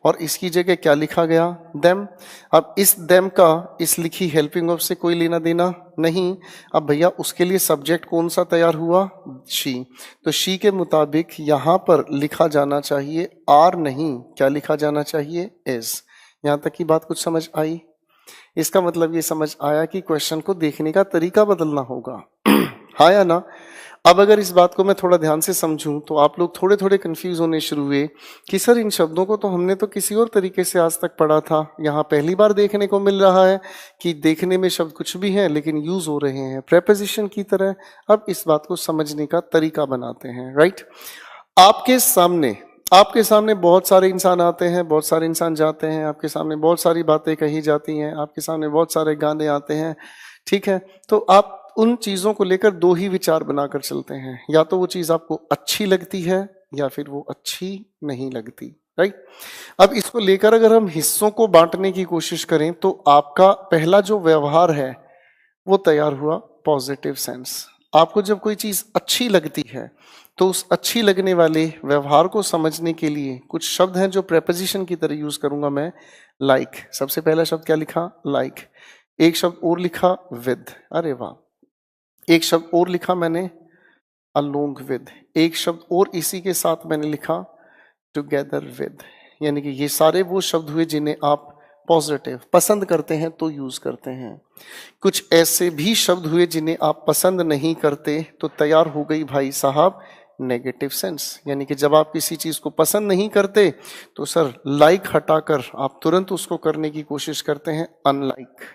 और इसकी जगह क्या लिखा गया? देम। अब इस देम का इस लिखी हेल्पिंग वर्ब से कोई लेना देना नहीं। अब भैया उसके लिए सब्जेक्ट कौन सा तैयार हुआ? शी। तो शी के मुताबिक यहां पर लिखा जाना चाहिए आर नहीं, क्या लिखा जाना चाहिए? इज। यहां तक की बात कुछ समझ आई? इसका मतलब ये समझ आया कि क्वेश्चन को देखने का तरीका बदलना होगा। हाँ या ना? अब अगर इस बात को मैं थोड़ा ध्यान से समझूं तो आप लोग थोड़े थोड़े कंफ्यूज होने शुरू हुए कि सर इन शब्दों को तो हमने तो किसी और तरीके से आज तक पढ़ा था, यहाँ पहली बार देखने को मिल रहा है कि देखने में शब्द कुछ भी हैं लेकिन यूज हो रहे हैं प्रेपोजिशन की तरह। अब इस बात को समझने का तरीका बनाते हैं, राइट। आपके सामने बहुत सारे इंसान आते हैं, बहुत सारे इंसान जाते हैं, आपके सामने बहुत सारी बातें कही जाती हैं, आपके सामने बहुत सारे गाने आते हैं, ठीक है। तो आप उन चीजों को लेकर दो ही विचार बनाकर चलते हैं, या तो वो चीज आपको अच्छी लगती है या फिर वो अच्छी नहीं लगती, राइट। अब इसको लेकर अगर हम हिस्सों को बांटने की कोशिश करें तो आपका पहला जो व्यवहार है वो तैयार हुआ पॉजिटिव सेंस। आपको जब कोई चीज अच्छी लगती है तो उस अच्छी लगने वाले व्यवहार को समझने के लिए कुछ शब्द हैं जो प्रेपोजिशन की तरह यूज करूंगा मैं। लाइक, सबसे पहला शब्द क्या लिखा? लाइक। एक शब्द और लिखा विद, अरे वाह। एक शब्द और लिखा मैंने अलोंग विद। एक शब्द और इसी के साथ मैंने लिखा टुगेदर विद। यानी कि ये सारे वो शब्द हुए जिन्हें आप पॉजिटिव पसंद करते हैं तो यूज करते हैं। कुछ ऐसे भी शब्द हुए जिन्हें आप पसंद नहीं करते, तो तैयार हो गई भाई साहब नेगेटिव सेंस। यानी कि जब आप किसी चीज को पसंद नहीं करते तो सर लाइक हटाकर आप तुरंत उसको करने की कोशिश करते हैं अनलाइक।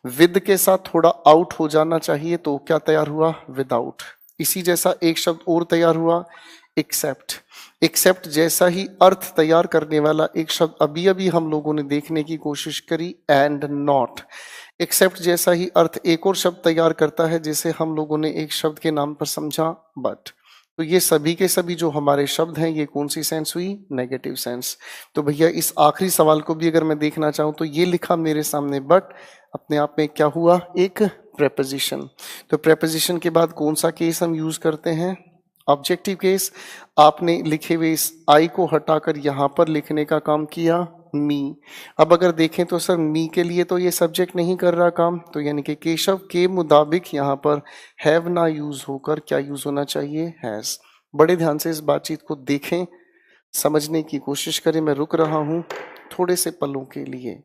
विद के साथ थोड़ा आउट हो जाना चाहिए तो क्या तैयार हुआ? विदाउट। इसी जैसा एक शब्द और तैयार हुआ एक्सेप्ट। एक्सेप्ट जैसा ही अर्थ तैयार करने वाला एक शब्द अभी अभी हम लोगों ने देखने की कोशिश करी एंड नॉट। एक्सेप्ट जैसा ही अर्थ एक और शब्द तैयार करता है जिसे हम लोगों ने एक शब्द के नाम पर समझा बट। तो ये सभी के सभी जो हमारे शब्द हैं ये कौन सी सेंस हुई? Negative sense. तो भैया इस आखिरी सवाल को भी अगर मैं देखना चाहूं तो ये लिखा मेरे सामने बट अपने आप में क्या हुआ? एक प्रेपोजिशन। तो प्रेपोजिशन के बाद कौन सा केस हम यूज करते हैं? Objective case. आपने लिखे हुए इस आई को हटाकर यहां पर लिखने का काम किया मी। अब अगर देखें तो सर मी के लिए तो ये सब्जेक्ट नहीं कर रहा काम, तो यानी कि केशव के मुताबिक यहां पर हैव ना यूज होकर क्या यूज होना चाहिए? हैज। बड़े ध्यान से इस बातचीत को देखें, समझने की कोशिश करें। मैं रुक रहा हूं थोड़े से पलों के लिए।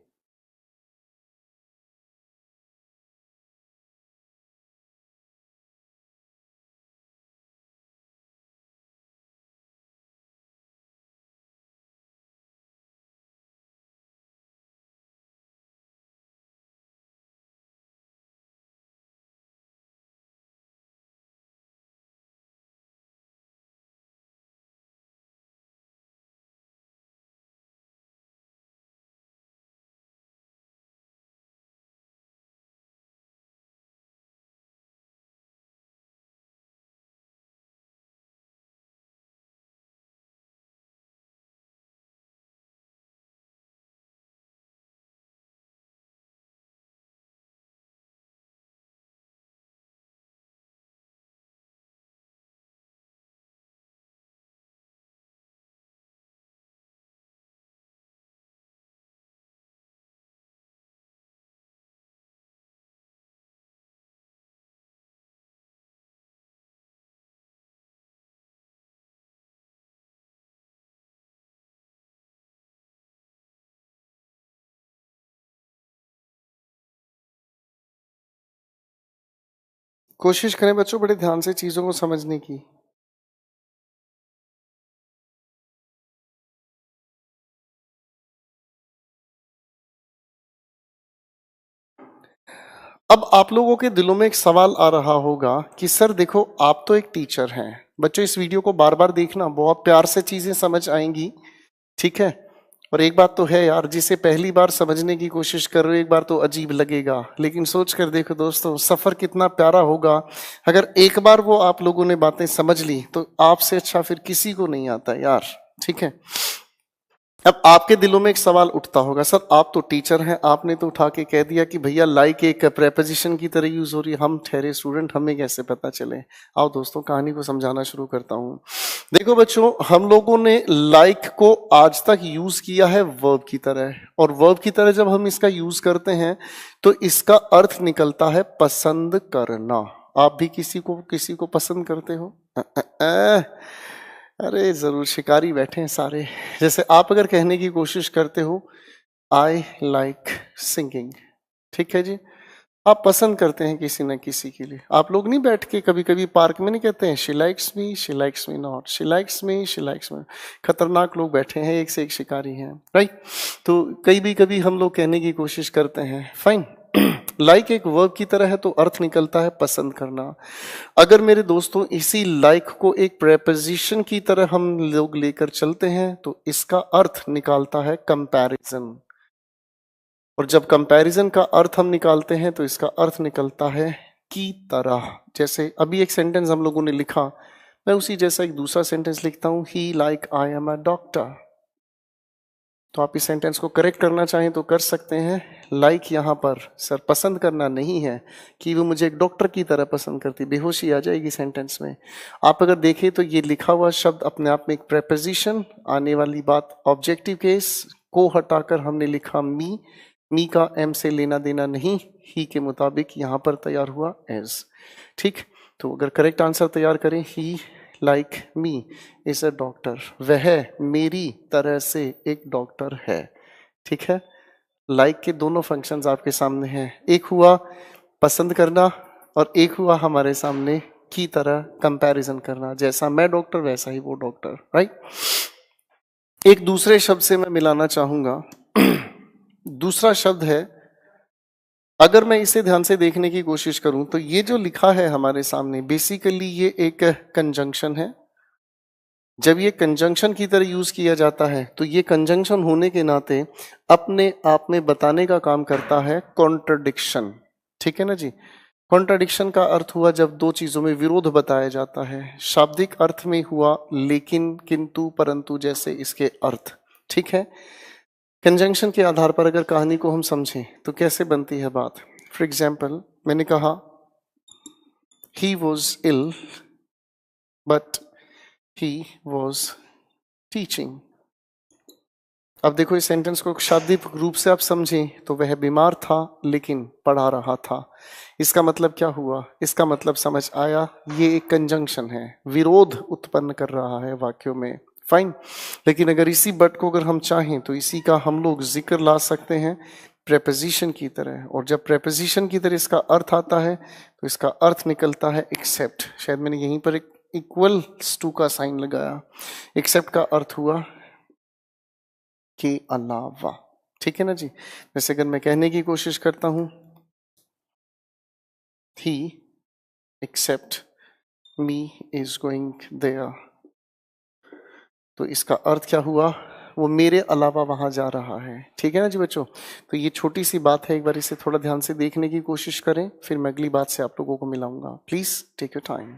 कोशिश करें बच्चों बड़े ध्यान से चीजों को समझने की। अब आप लोगों के दिलों में एक सवाल आ रहा होगा कि सर देखो, आप तो एक टीचर हैं। बच्चों इस वीडियो को बार बार देखना, बहुत प्यार से चीजें समझ आएंगी, ठीक है। और एक बात तो है यार, जिसे पहली बार समझने की कोशिश कर रहे हो एक बार तो अजीब लगेगा, लेकिन सोच कर देखो दोस्तों, सफर कितना प्यारा होगा अगर एक बार वो आप लोगों ने बातें समझ ली तो आपसे अच्छा फिर किसी को नहीं आता यार, ठीक है। अब आपके दिलों में एक सवाल उठता होगा, सर आप तो टीचर हैं, आपने तो उठा के कह दिया कि भैया लाइक एक प्रेपोजिशन की तरह यूज हो रही है, हम ठहरे स्टूडेंट, हमें कैसे पता चले। आओ दोस्तों कहानी को समझाना शुरू करता हूं। देखो बच्चों, हम लोगों ने लाइक को आज तक यूज किया है वर्ब की तरह, और वर्ब की तरह जब हम इसका यूज करते हैं तो इसका अर्थ निकलता है पसंद करना। आप भी किसी को पसंद करते हो? अरे जरूर, शिकारी बैठे हैं सारे। जैसे आप अगर कहने की कोशिश करते हो आई लाइक सिंगिंग, ठीक है जी, आप पसंद करते हैं किसी न किसी के लिए। आप लोग नहीं बैठ के कभी कभी पार्क में नहीं कहते हैं she likes me not, she likes me. खतरनाक लोग बैठे हैं, एक से एक शिकारी हैं, राइट। तो कभी हम लोग कहने की कोशिश करते हैं, फाइन। लाइक एक वर्ब की तरह है तो अर्थ निकलता है पसंद करना। अगर मेरे दोस्तों इसी लाइक को एक प्रेपोजिशन की तरह हम लोग लेकर चलते हैं तो इसका अर्थ निकालता है कंपैरिजन। और जब कंपैरिजन का अर्थ हम निकालते हैं तो इसका अर्थ निकलता है की तरह। जैसे अभी एक सेंटेंस हम लोगों ने लिखा, मैं उसी जैसा एक दूसरा सेंटेंस लिखता हूं, he like I am a doctor. तो आप इस सेंटेंस को करेक्ट करना चाहें तो कर सकते हैं। लाइक यहाँ पर सर पसंद करना नहीं है कि वो मुझे एक डॉक्टर की तरह पसंद करती, बेहोशी आ जाएगी सेंटेंस में। आप अगर देखें तो ये लिखा हुआ शब्द अपने आप में एक प्रेपोजिशन, आने वाली बात ऑब्जेक्टिव केस को हटाकर हमने लिखा मी का एम से लेना देना नहीं, ही के मुताबिक यहाँ पर तैयार हुआ एज, ठीक। तो अगर करेक्ट आंसर तैयार करें, he like me is a doctor, वह मेरी तरह से एक डॉक्टर है, ठीक है। लाइक के दोनों फंक्शंस आपके सामने हैं, एक हुआ पसंद करना और एक हुआ हमारे सामने की तरह कंपैरिजन करना, जैसा मैं डॉक्टर वैसा ही वो डॉक्टर, राइट। एक दूसरे शब्द से मैं मिलाना चाहूंगा। दूसरा शब्द है, अगर मैं इसे ध्यान से देखने की कोशिश करूं तो ये जो लिखा है हमारे सामने, बेसिकली ये एक कंजंक्शन है। जब ये कंजंक्शन की तरह यूज किया जाता है तो ये कंजंक्शन होने के नाते अपने आप में बताने का काम करता है कॉन्ट्रडिक्शन, ठीक है ना जी। कॉन्ट्रडिक्शन का अर्थ हुआ जब दो चीजों में विरोध बताया जाता है। शाब्दिक अर्थ में हुआ लेकिन, किंतु, परंतु जैसे इसके अर्थ, ठीक है। कंजंक्शन के आधार पर अगर कहानी को हम समझें तो कैसे बनती है बात। फॉर एग्जाम्पल, मैंने कहा he was ill but he was teaching. अब देखो इस सेंटेंस को शाब्दिक रूप से आप समझें तो वह बीमार था लेकिन पढ़ा रहा था। इसका मतलब क्या हुआ? इसका मतलब समझ आया, ये एक कंजंक्शन है, विरोध उत्पन्न कर रहा है वाक्यों में, फाइन। लेकिन अगर इसी बट को अगर हम चाहें तो इसी का हम लोग जिक्र ला सकते हैं प्रेपोजिशन की तरह, और जब प्रेपोजिशन की तरह इसका अर्थ आता है तो इसका अर्थ निकलता है एक्सेप्ट। शायद मैंने यहीं पर एक इक्वल्स टू का साइन लगाया। एक्सेप्ट का अर्थ हुआ के अलावा, ठीक है ना जी। जैसे अगर मैं कहने की कोशिश करता हूं he except me is going there, तो इसका अर्थ क्या हुआ, वो मेरे अलावा वहां जा रहा है, ठीक है ना जी बच्चों। तो ये छोटी सी बात है, एक बार इसे थोड़ा ध्यान से देखने की कोशिश करें, फिर मैं अगली बात से आप लोगों को मिलाऊंगा। Please take your time.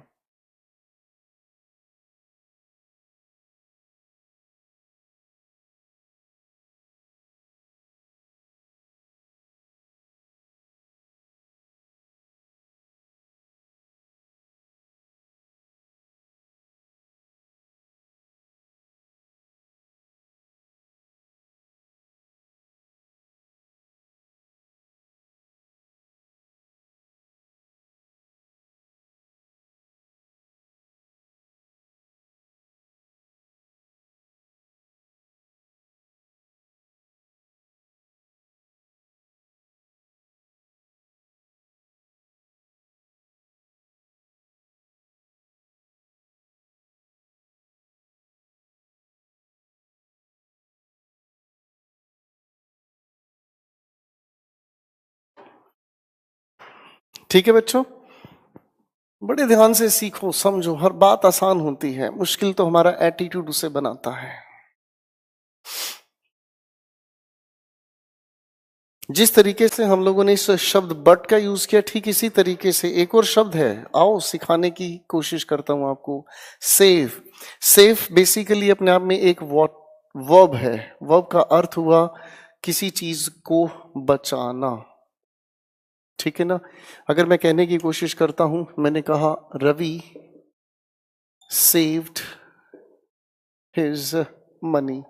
ठीक है बच्चों, बड़े ध्यान से सीखो, समझो, हर बात आसान होती है, मुश्किल तो हमारा एटीट्यूड उसे बनाता है। जिस तरीके से हम लोगों ने इस शब्द बट का यूज किया, ठीक इसी तरीके से एक और शब्द है, आओ सिखाने की कोशिश करता हूं आपको। सेव। सेव बेसिकली अपने आप में एक वर्ब है। वर्ब का अर्थ हुआ किसी चीज को बचाना, ठीक है ना। अगर मैं कहने की कोशिश करता हूं, मैंने कहा रवि सेव्ड हिज मनी,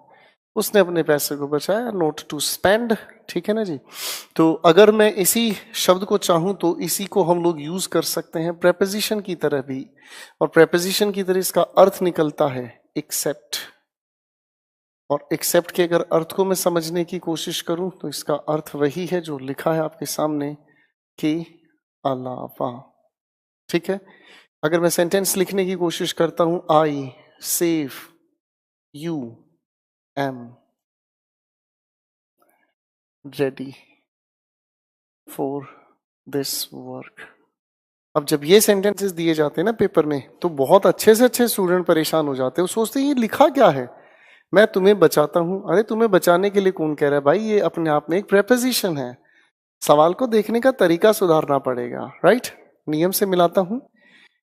उसने अपने पैसे को बचाया, नोट टू स्पेंड, ठीक है ना जी। तो अगर मैं इसी शब्द को चाहूं तो इसी को हम लोग यूज कर सकते हैं प्रेपोजिशन की तरह भी, और प्रेपोजिशन की तरह इसका अर्थ निकलता है एक्सेप्ट। और एक्सेप्ट के अगर अर्थ को मैं समझने की कोशिश करूं तो इसका अर्थ वही है जो लिखा है आपके सामने, के अलावा, ठीक है। अगर मैं सेंटेंस लिखने की कोशिश करता हूं, I save you am ready for this work. अब जब ये सेंटेंसेस दिए जाते हैं ना पेपर में, तो बहुत अच्छे से अच्छे स्टूडेंट परेशान हो जाते हैं, वो सोचते हैं ये लिखा क्या है, मैं तुम्हें बचाता हूं। अरे तुम्हें बचाने के लिए कौन कह रहा है भाई, ये अपने आप में एक प्रेपोजिशन है। सवाल को देखने का तरीका सुधारना पड़ेगा, राइट। नियम से मिलाता हूं,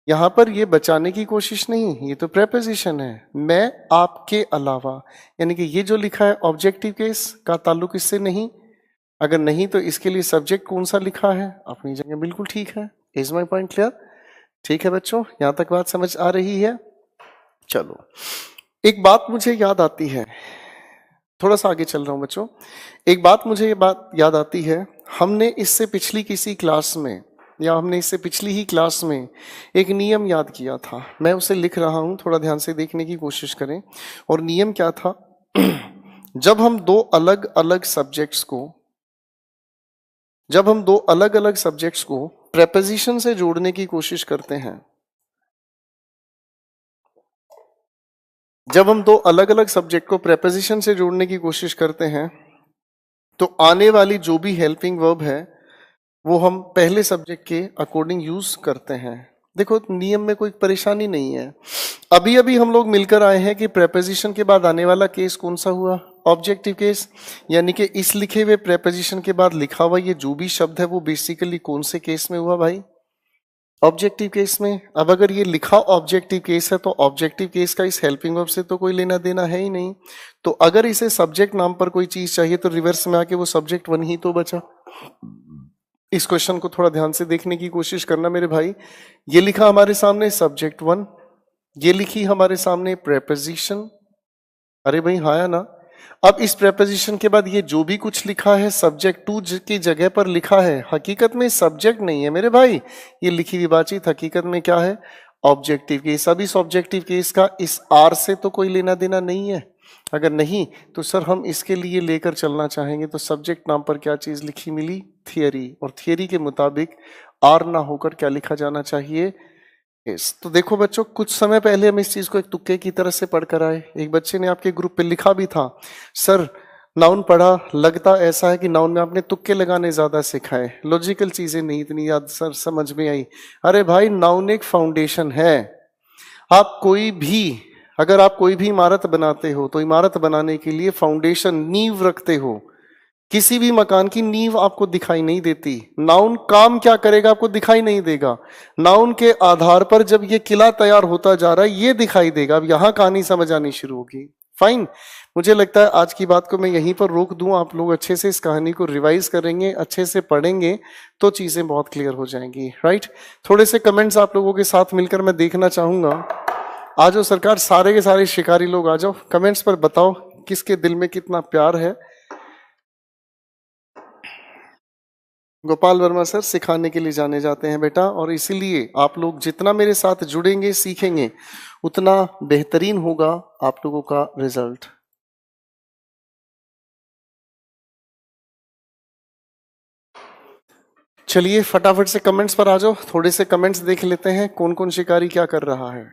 यहां पर ये बचाने की कोशिश नहीं, ये तो प्रेपोजिशन है, मैं आपके अलावा, यानी कि ये जो लिखा है ऑब्जेक्टिव केस का ताल्लुक इससे नहीं। अगर नहीं तो इसके लिए सब्जेक्ट कौन सा लिखा है, अपनी जगह बिल्कुल ठीक है। Is my point clear? ठीक है बच्चों, यहां तक बात समझ आ रही है। चलो, एक बात मुझे याद आती है, थोड़ा सा आगे चल रहा हूं बच्चों। एक बात मुझे ये बात याद आती है, हमने इससे पिछली किसी क्लास में, या हमने इससे पिछली ही क्लास में एक नियम याद किया था। मैं उसे लिख रहा हूं, थोड़ा ध्यान से देखने की कोशिश करें। और नियम क्या था? जब हम दो अलग अलग सब्जेक्ट्स को प्रेपोजिशन से जोड़ने की कोशिश करते हैं, जब हम दो अलग अलग सब्जेक्ट को प्रेपोजिशन से जोड़ने की कोशिश करते हैं, तो आने वाली जो भी हेल्पिंग वर्ब है वो हम पहले सब्जेक्ट के अकॉर्डिंग यूज करते हैं। देखो, नियम में कोई परेशानी नहीं है। अभी अभी हम लोग मिलकर आए हैं कि प्रेपोजिशन के बाद आने वाला केस कौन सा हुआ? Objective case. यानी कि इस लिखे हुए प्रेपोजिशन के बाद लिखा हुआ ये जो भी शब्द है वो बेसिकली कौन से केस में हुआ भाई? ऑब्जेक्टिव केस में। अब अगर ये लिखा ऑब्जेक्टिव केस है तो ऑब्जेक्टिव केस का इस हेल्पिंग वर्ब से तो कोई लेना देना है ही नहीं। तो अगर इसे सब्जेक्ट नाम पर कोई चीज चाहिए तो रिवर्स में आके वो सब्जेक्ट वन ही तो बचा। इस क्वेश्चन को थोड़ा ध्यान से देखने की कोशिश करना मेरे भाई। ये लिखा हमारे सामने सब्जेक्ट वन, ये लिखी हमारे सामने प्रेपोजिशन। अरे भाई हाँ या ना? अब इस प्रेपोजिशन के बाद ये जो भी कुछ लिखा है सब्जेक्ट टू की जगह पर लिखा है, हकीकत में सब्जेक्ट नहीं है मेरे भाई, ये लिखी हुई बातचीत हकीकत में क्या है? Objective case. अब इस ऑब्जेक्टिव केस का इस आर से तो कोई लेना देना नहीं है। अगर नहीं तो सर हम इसके लिए लेकर चलना चाहेंगे तो सब्जेक्ट नाम पर क्या चीज लिखी मिली, थियरी, और थियरी के मुताबिक आर ना होकर क्या लिखा जाना चाहिए, एस। तो देखो बच्चों, कुछ समय पहले हम इस चीज को एक तुक्के की तरह से पढ़कर आए। एक बच्चे ने आपके ग्रुप पे लिखा भी था, सर नाउन पढ़ा, लगता ऐसा है कि नाउन में आपने तुक्के लगाने ज्यादा सिखाए, लॉजिकल चीजें नहीं इतनी याद सर समझ में आई। अरे भाई, नाउन एक फाउंडेशन है। आप कोई भी, अगर आप कोई भी इमारत बनाते हो तो इमारत बनाने के लिए फाउंडेशन, नींव रखते हो। किसी भी मकान की नींव आपको दिखाई नहीं देती, नाउन काम क्या करेगा आपको दिखाई नहीं देगा। नाउन के आधार पर जब ये किला तैयार होता जा रहा है ये दिखाई देगा। अब यहां कहानी समझ आनी शुरू होगी। फाइन, मुझे लगता है आज की बात को मैं यहीं पर रोक दूं। आप लोग अच्छे से इस कहानी को रिवाइज करेंगे, अच्छे से पढ़ेंगे तो चीजें बहुत क्लियर हो जाएंगी। राइट, थोड़े से कमेंट्स आप लोगों के साथ मिलकर मैं देखना चाहूंगा। आ जाओ सरकार, सारे के सारे शिकारी लोग आ जाओ, कमेंट्स पर बताओ किसके दिल में कितना प्यार है। गोपाल वर्मा सर सिखाने के लिए जाने जाते हैं बेटा, और इसीलिए आप लोग जितना मेरे साथ जुड़ेंगे सीखेंगे उतना बेहतरीन होगा आप लोगों का रिजल्ट। चलिए फटाफट से कमेंट्स पर आ जाओ, थोड़े से कमेंट्स देख लेते हैं कौन कौन शिकारी क्या कर रहा है।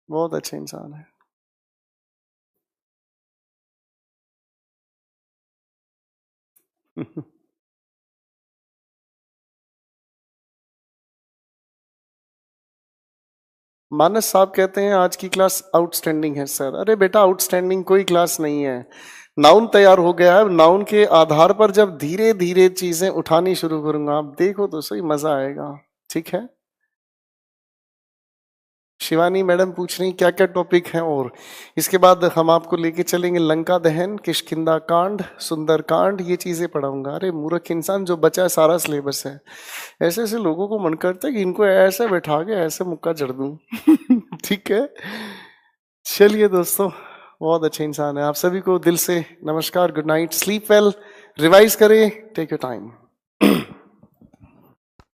बहुत अच्छे इंसान है। मानस साहब कहते हैं आज की क्लास आउटस्टैंडिंग है सर। अरे बेटा, आउटस्टैंडिंग कोई क्लास नहीं है। नाउन तैयार हो गया है, नाउन के आधार पर जब धीरे धीरे चीजें उठानी शुरू करूंगा, आप देखो तो सही, मजा आएगा। ठीक है, शिवानी मैडम पूछ रही क्या क्या टॉपिक हैं, और इसके बाद हम आपको लेके चलेंगे लंका दहन, किष्किंधा कांड, सुंदर कांड, ये चीजें पढ़ाऊंगा। अरे मूर्ख इंसान, जो बचा है सारा सिलेबस है। ऐसे ऐसे लोगों को मन करता है कि इनको ऐसे बैठा के ऐसे मुक्का जड़ दूं। ठीक है, चलिए दोस्तों, बहुत अच्छे इंसान है। आप सभी को दिल से नमस्कार, good night, sleep well, revise करें, टेक योर टाइम।